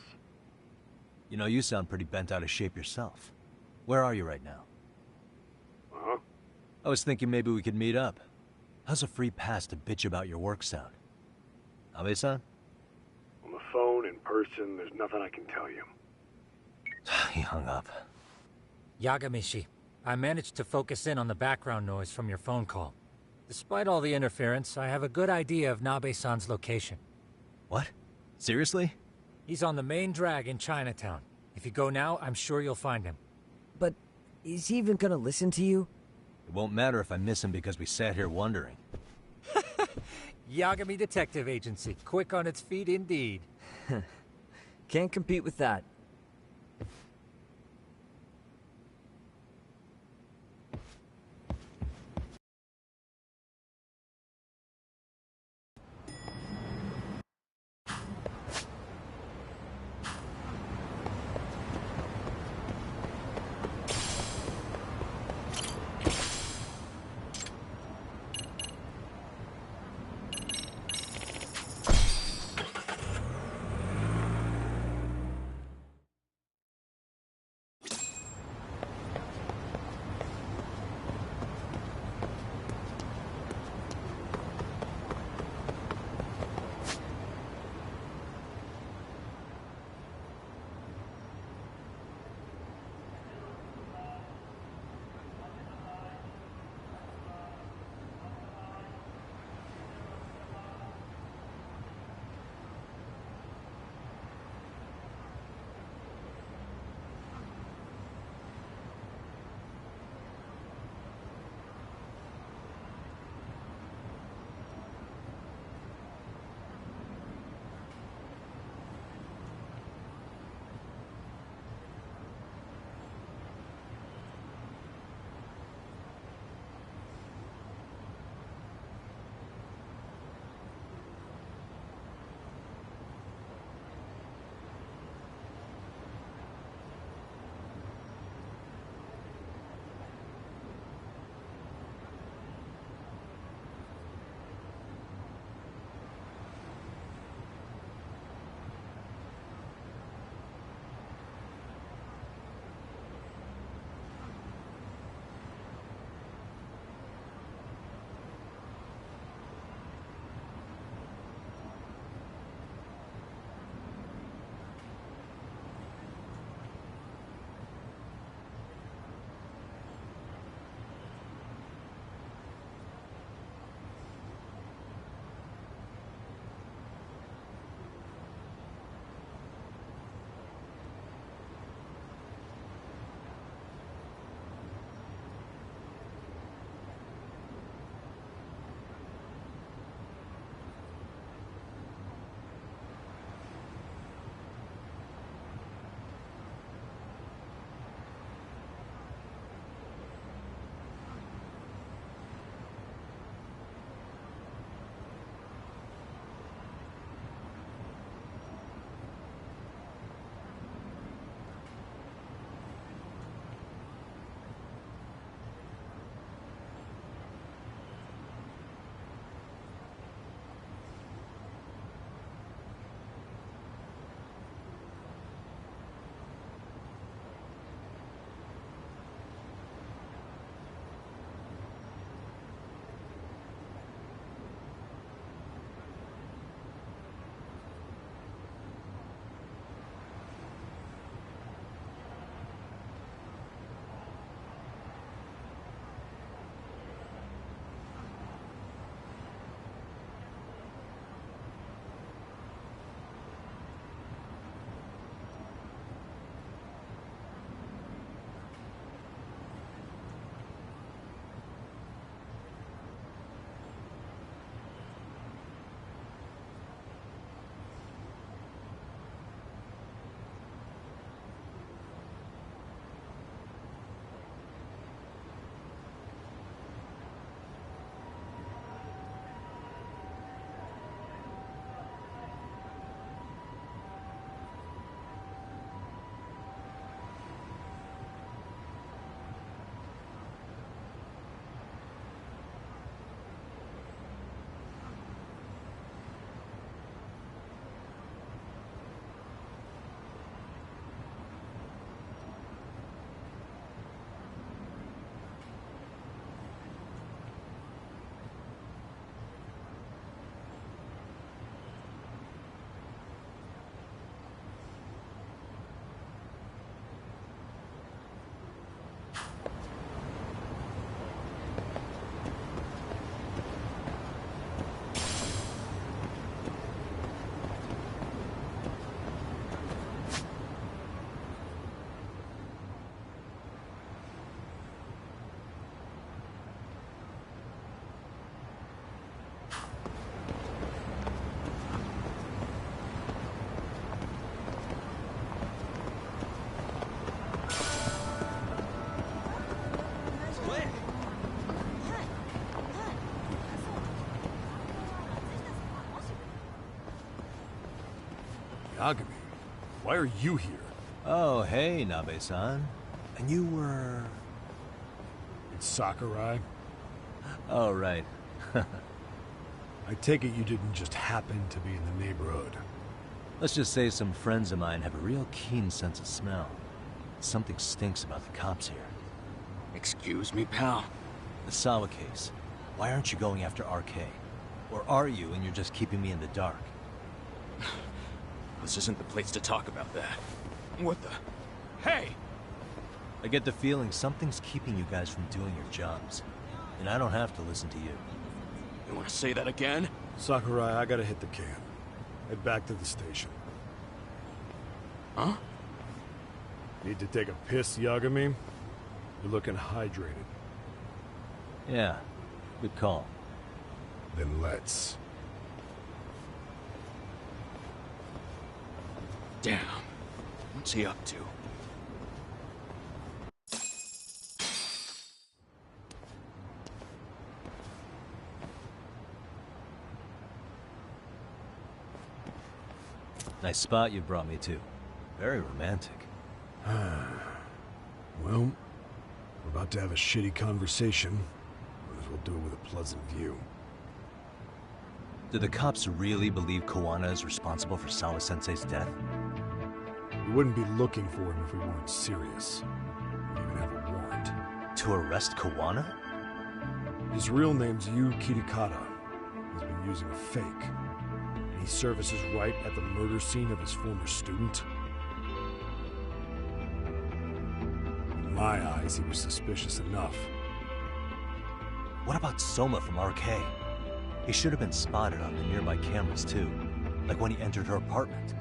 You know, you sound pretty bent out of shape yourself. Where are you right now? Huh? I was thinking maybe we could meet up. How's a free pass to bitch about your work sound? Abe-san? On the phone, in person, there's nothing I can tell you. He hung up. Yagamishi, I managed to focus in on the background noise from your phone call. Despite all the interference, I have a good idea of Nabe-san's location. What? Seriously? He's on the main drag in Chinatown. If you go now, I'm sure you'll find him. But is he even gonna listen to you? It won't matter if I miss him because we sat here wondering. Yagami Detective Agency, quick on its feet indeed. Can't compete with that. Yagami, why are you here? Oh, hey, Nabe-san. And you were... It's Sakurai. Oh, right. I take it you didn't just happen to be in the neighborhood. Let's just say some friends of mine have a real keen sense of smell. Something stinks about the cops here. Excuse me, pal? The Sawa case. Why aren't you going after RK? Or are you, and you're just keeping me in the dark? This isn't the place to talk about that. What the... Hey! I get the feeling something's keeping you guys from doing your jobs. And I don't have to listen to you. You want to say that again? Sakurai, I gotta hit the can. Head back to the station. Huh? Need to take a piss, Yagami? You're looking hydrated. Yeah, good call. Then let's. Damn. What's he up to? Nice spot you brought me to. Very romantic. Well, we're about to have a shitty conversation. Might as well do it with a pleasant view. Do the cops really believe Kawana is responsible for Sawa-sensei's death? We wouldn't be looking for him if we weren't serious. We even have a warrant. To arrest Kawana? His real name's Yu Kitakata. He's been using a fake. And he services right at the murder scene of his former student. In my eyes, he was suspicious enough. What about Soma from RK? He should have been spotted on the nearby cameras too. Like when he entered her apartment.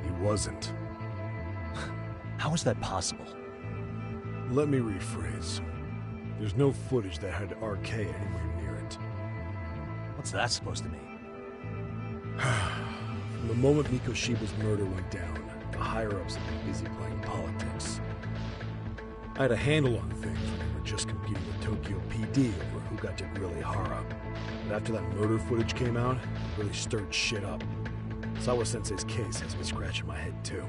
He wasn't. How is that possible? Let me rephrase. There's no footage that had RK anywhere near it. What's that supposed to mean? From the moment Mikoshiba's murder went down, the higher-ups have been busy playing politics. I had a handle on things when they were just competing with Tokyo PD over who got to grill Ihara. But after that murder footage came out, it really stirred shit up. Sawa-sensei's case has me scratching my head too.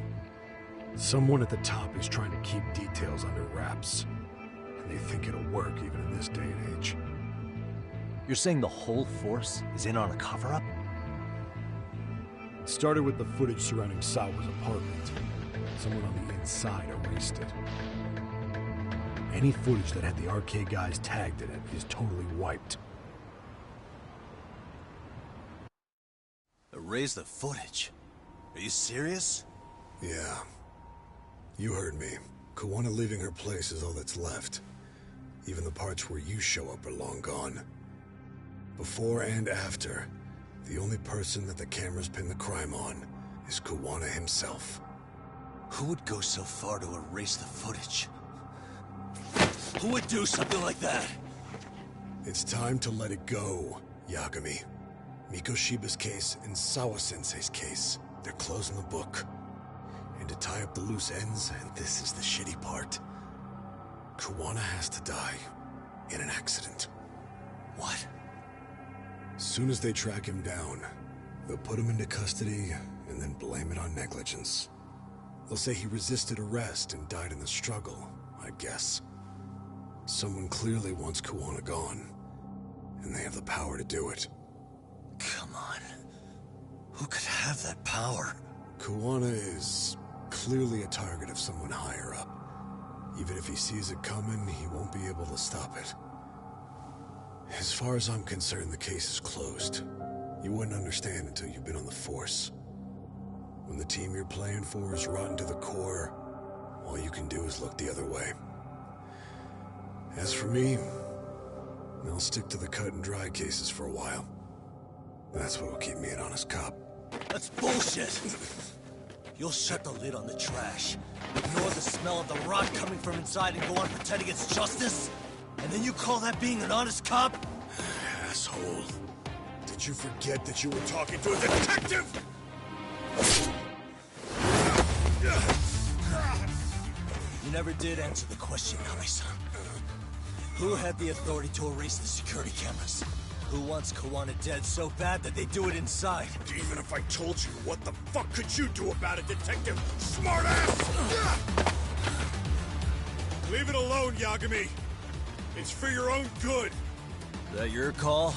Someone at the top is trying to keep details under wraps. And they think it'll work even in this day and age. You're saying the whole force is in on a cover-up? It started with the footage surrounding Sawa's apartment. Someone on the inside erased it. Any footage that had the RK guys tagged in it is totally wiped. Erase the footage? Are you serious? Yeah. You heard me. Kawana leaving her place is all that's left. Even the parts where you show up are long gone. Before and after, the only person that the cameras pin the crime on is Kawana himself. Who would go so far to erase the footage? Who would do something like that? It's time to let it go, Yagami. Mikoshiba's case and Sawa-sensei's case, they're closing the book. And to tie up the loose ends, and this is the shitty part, Kawana has to die in an accident. What? As soon as they track him down, they'll put him into custody and then blame it on negligence. They'll say he resisted arrest and died in the struggle, I guess. Someone clearly wants Kawana gone, and they have the power to do it. Come on. Who could have that power? Kawana is clearly a target of someone higher up. Even if he sees it coming, he won't be able to stop it. As far as I'm concerned, the case is closed. You wouldn't understand until you've been on the force. When the team you're playing for is rotten to the core, all you can do is look the other way. As for me, I'll stick to the cut and dry cases for a while. That's what'll keep me an honest cop. That's bullshit! You'll shut the lid on the trash, ignore the smell of the rot coming from inside and go on pretending it's justice? And then you call that being an honest cop? Asshole. Did you forget that you were talking to a detective? You never did answer the question, Nami-san. Who had the authority to erase the security cameras? Who wants Kawana dead so bad that they do it inside? Even if I told you, what the fuck could you do about it, Detective Smartass? Leave it alone, Yagami. It's for your own good. Is that your call?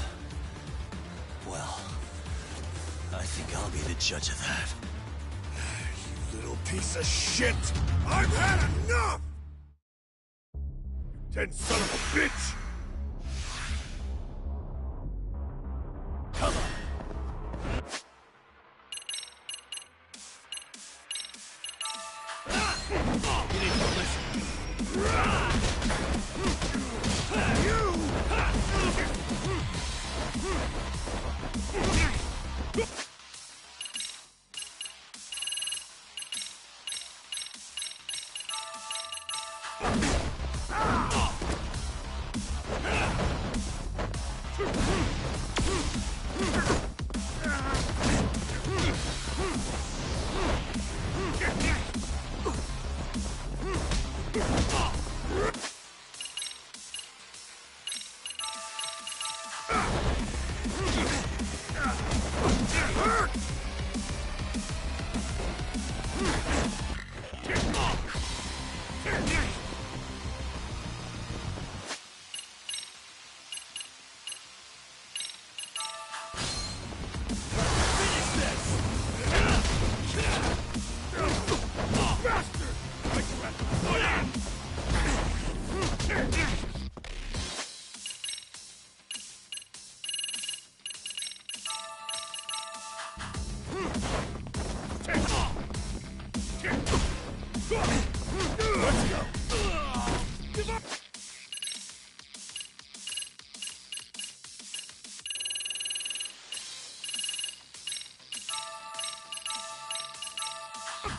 Well, I think I'll be the judge of that. You little piece of shit! I've had enough! You dead son of a bitch! Come on. You need to listen.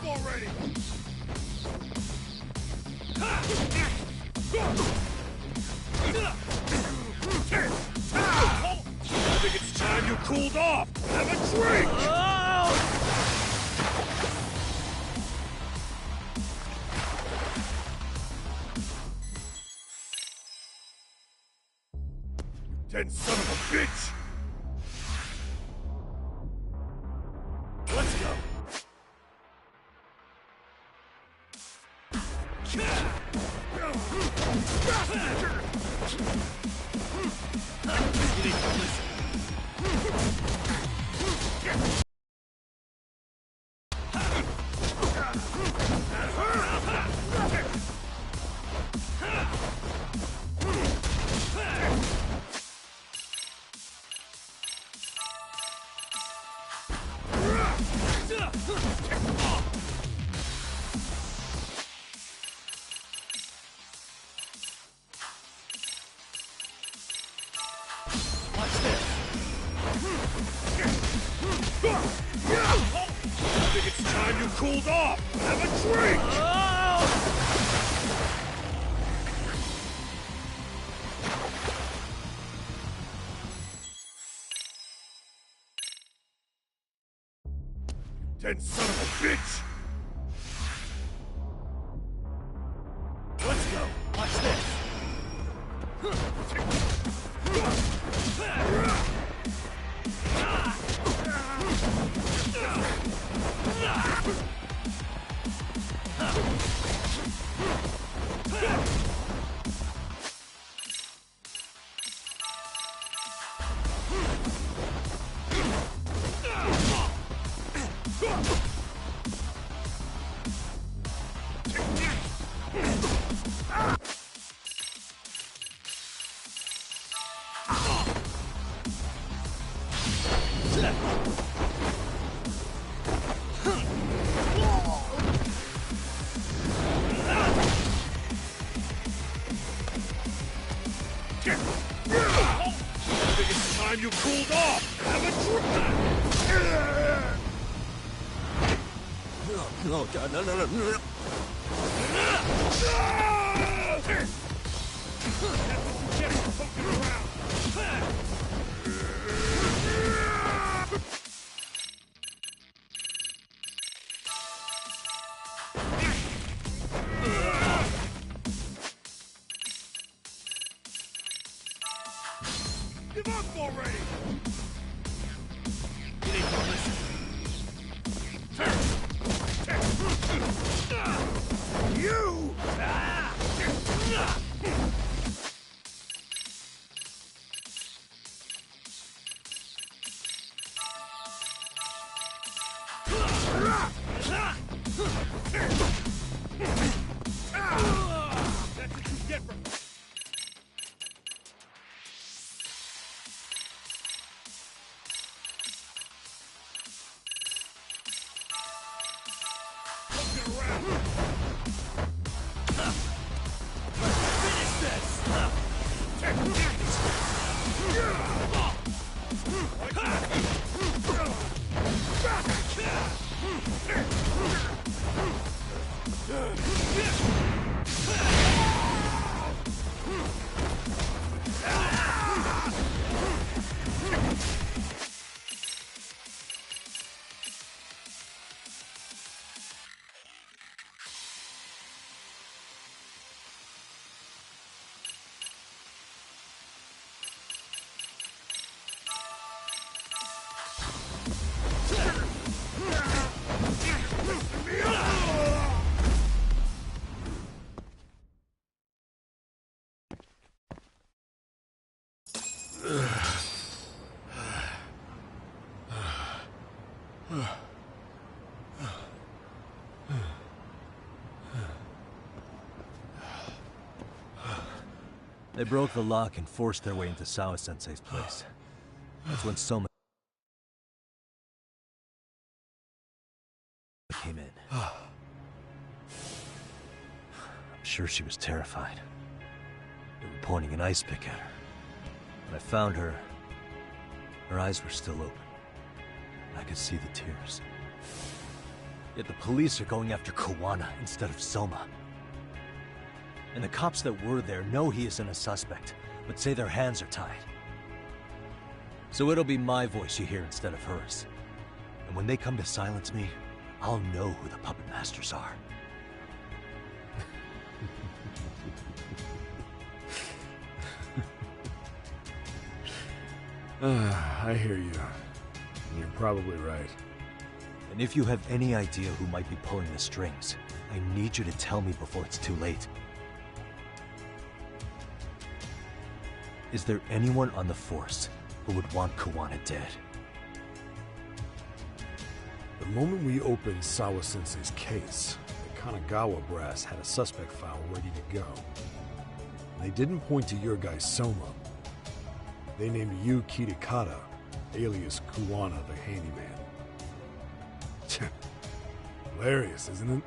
Already! I think it's time you cooled off! Have a drink! Dead son of a bitch! Let's go! You need to listen. I think it's time you cooled off! Have a drink! Dead son of a bitch! Let's go! Watch this! I think it's time you cooled off! Have a drink! No, God, no. Give up already! You need to listen. You! That's what you get from... They broke the lock and forced their way into Sawa-sensei's place. That's when Soma came in. I'm sure she was terrified. They were pointing an ice pick at her. When I found her, her eyes were still open. I could see the tears. Yet the police are going after Kawana instead of Soma. And the cops that were there know he isn't a suspect, but say their hands are tied. So it'll be my voice you hear instead of hers. And when they come to silence me, I'll know who the puppet masters are. I hear you. You're probably right. And if you have any idea who might be pulling the strings, I need you to tell me before it's too late. Is there anyone on the force who would want Kawana dead? The moment we opened Sawa-sensei's case, the Kanagawa brass had a suspect file ready to go. They didn't point to your guy Soma. They named you Kitakata, alias Kawana the handyman. Hilarious, isn't it?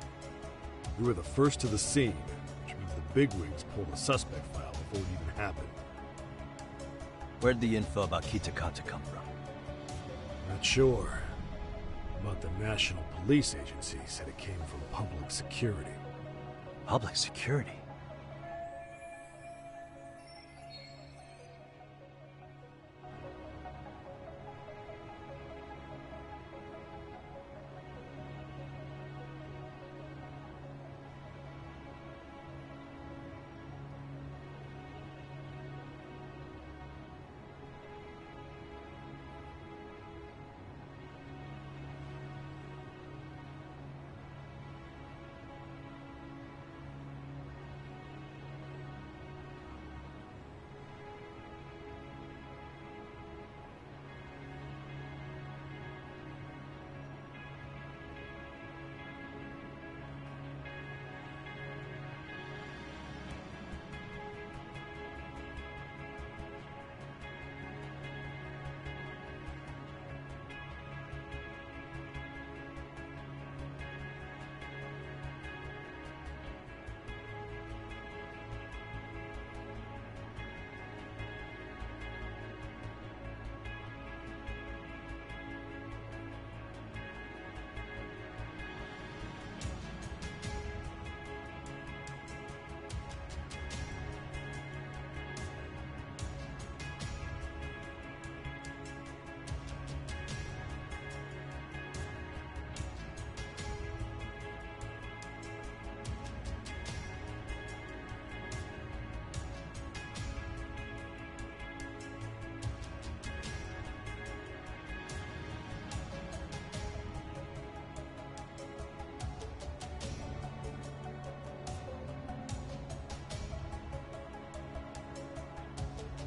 We were the first to the scene, which means the bigwigs pulled a suspect file before it even happened. Where'd the info about Kitakata come from? Not sure. But the National Police Agency said it came from public security. Public security?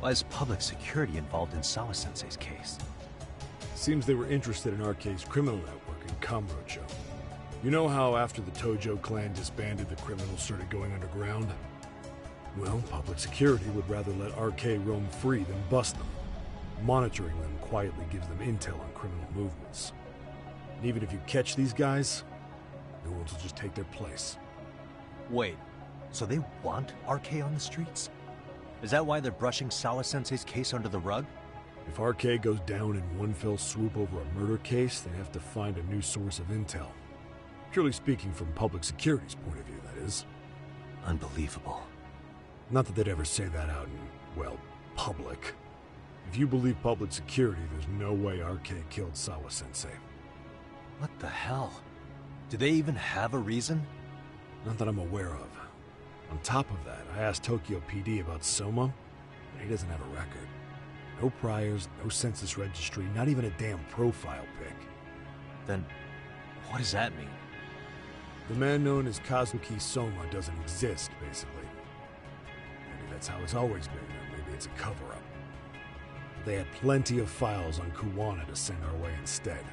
Why is public security involved in Sawa-sensei's case? Seems they were interested in RK's criminal network in Kamurocho. You know how after the Tojo clan disbanded, the criminals started going underground? Well, public security would rather let RK roam free than bust them. Monitoring them quietly gives them intel on criminal movements. And even if you catch these guys, new ones will just take their place. Wait, so they want RK on the streets? Is that why they're brushing Sawa-sensei's case under the rug? If RK goes down in one fell swoop over a murder case, they have to find a new source of intel. Purely speaking, from public security's point of view, that is. Unbelievable. Not that they'd ever say that out in, well, public. If you believe public security, there's no way RK killed Sawa-sensei. What the hell? Do they even have a reason? Not that I'm aware of. On top of that, I asked Tokyo PD about Soma, but he doesn't have a record. No priors, no census registry, not even a damn profile pic. Then, what does that mean? The man known as Kazuki Soma doesn't exist, basically. Maybe that's how it's always been, or maybe it's a cover-up. They had plenty of files on Kuwana to send our way instead.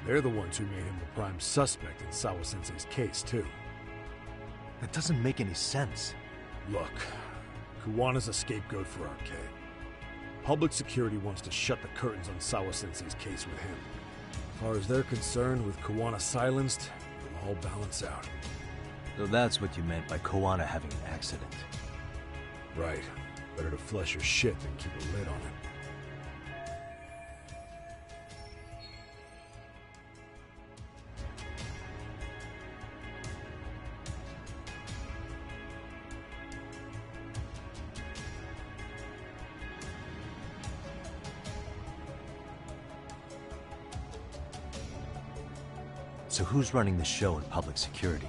They're the ones who made him the prime suspect in Sawa-sensei's case, too. That doesn't make any sense. Look, Kuwana's a scapegoat for RK. Public security wants to shut the curtains on Sawa-sensei's case with him. As far as they're concerned, with Kuwana silenced, it'll all balance out. So that's what you meant by Kuwana having an accident. Right. Better to flush your shit than keep a lid on it. So who's running the show in public security?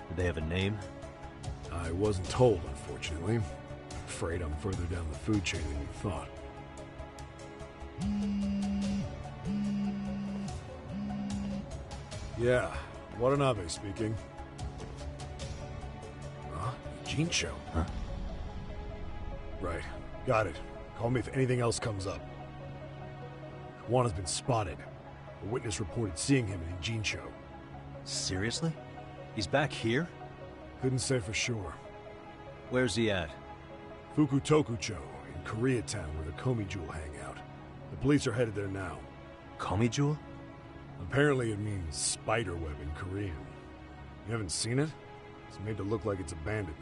Do they have a name? I wasn't told, unfortunately. Afraid I'm further down the food chain than you thought. Yeah, Watanabe speaking. Huh? Jincho? Huh? Right. Got it. Call me if anything else comes up. Kuwana's been spotted. A witness reported seeing him in Jincho. Seriously? He's back here? Couldn't say for sure. Where's he at? Fukutokucho, in Koreatown, where the Komi Jewel hang out. The police are headed there now. Komi Jewel? Apparently it means spiderweb in Korean. You haven't seen it? It's made to look like it's abandoned.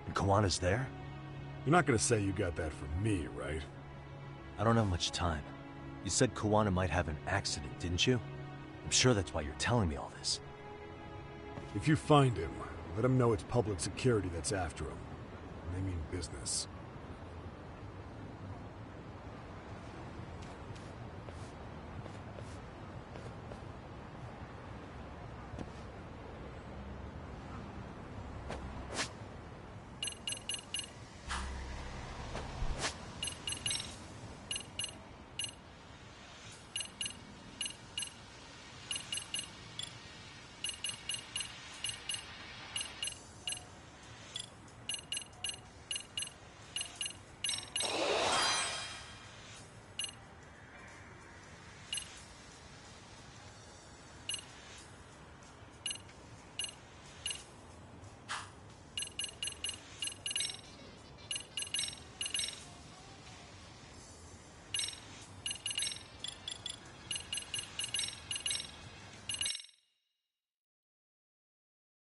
And Kawana's there? You're not gonna say you got that from me, right? I don't have much time. You said Kuwana might have an accident, didn't you? I'm sure that's why you're telling me all this. If you find him, let him know it's public security that's after him. And they mean business.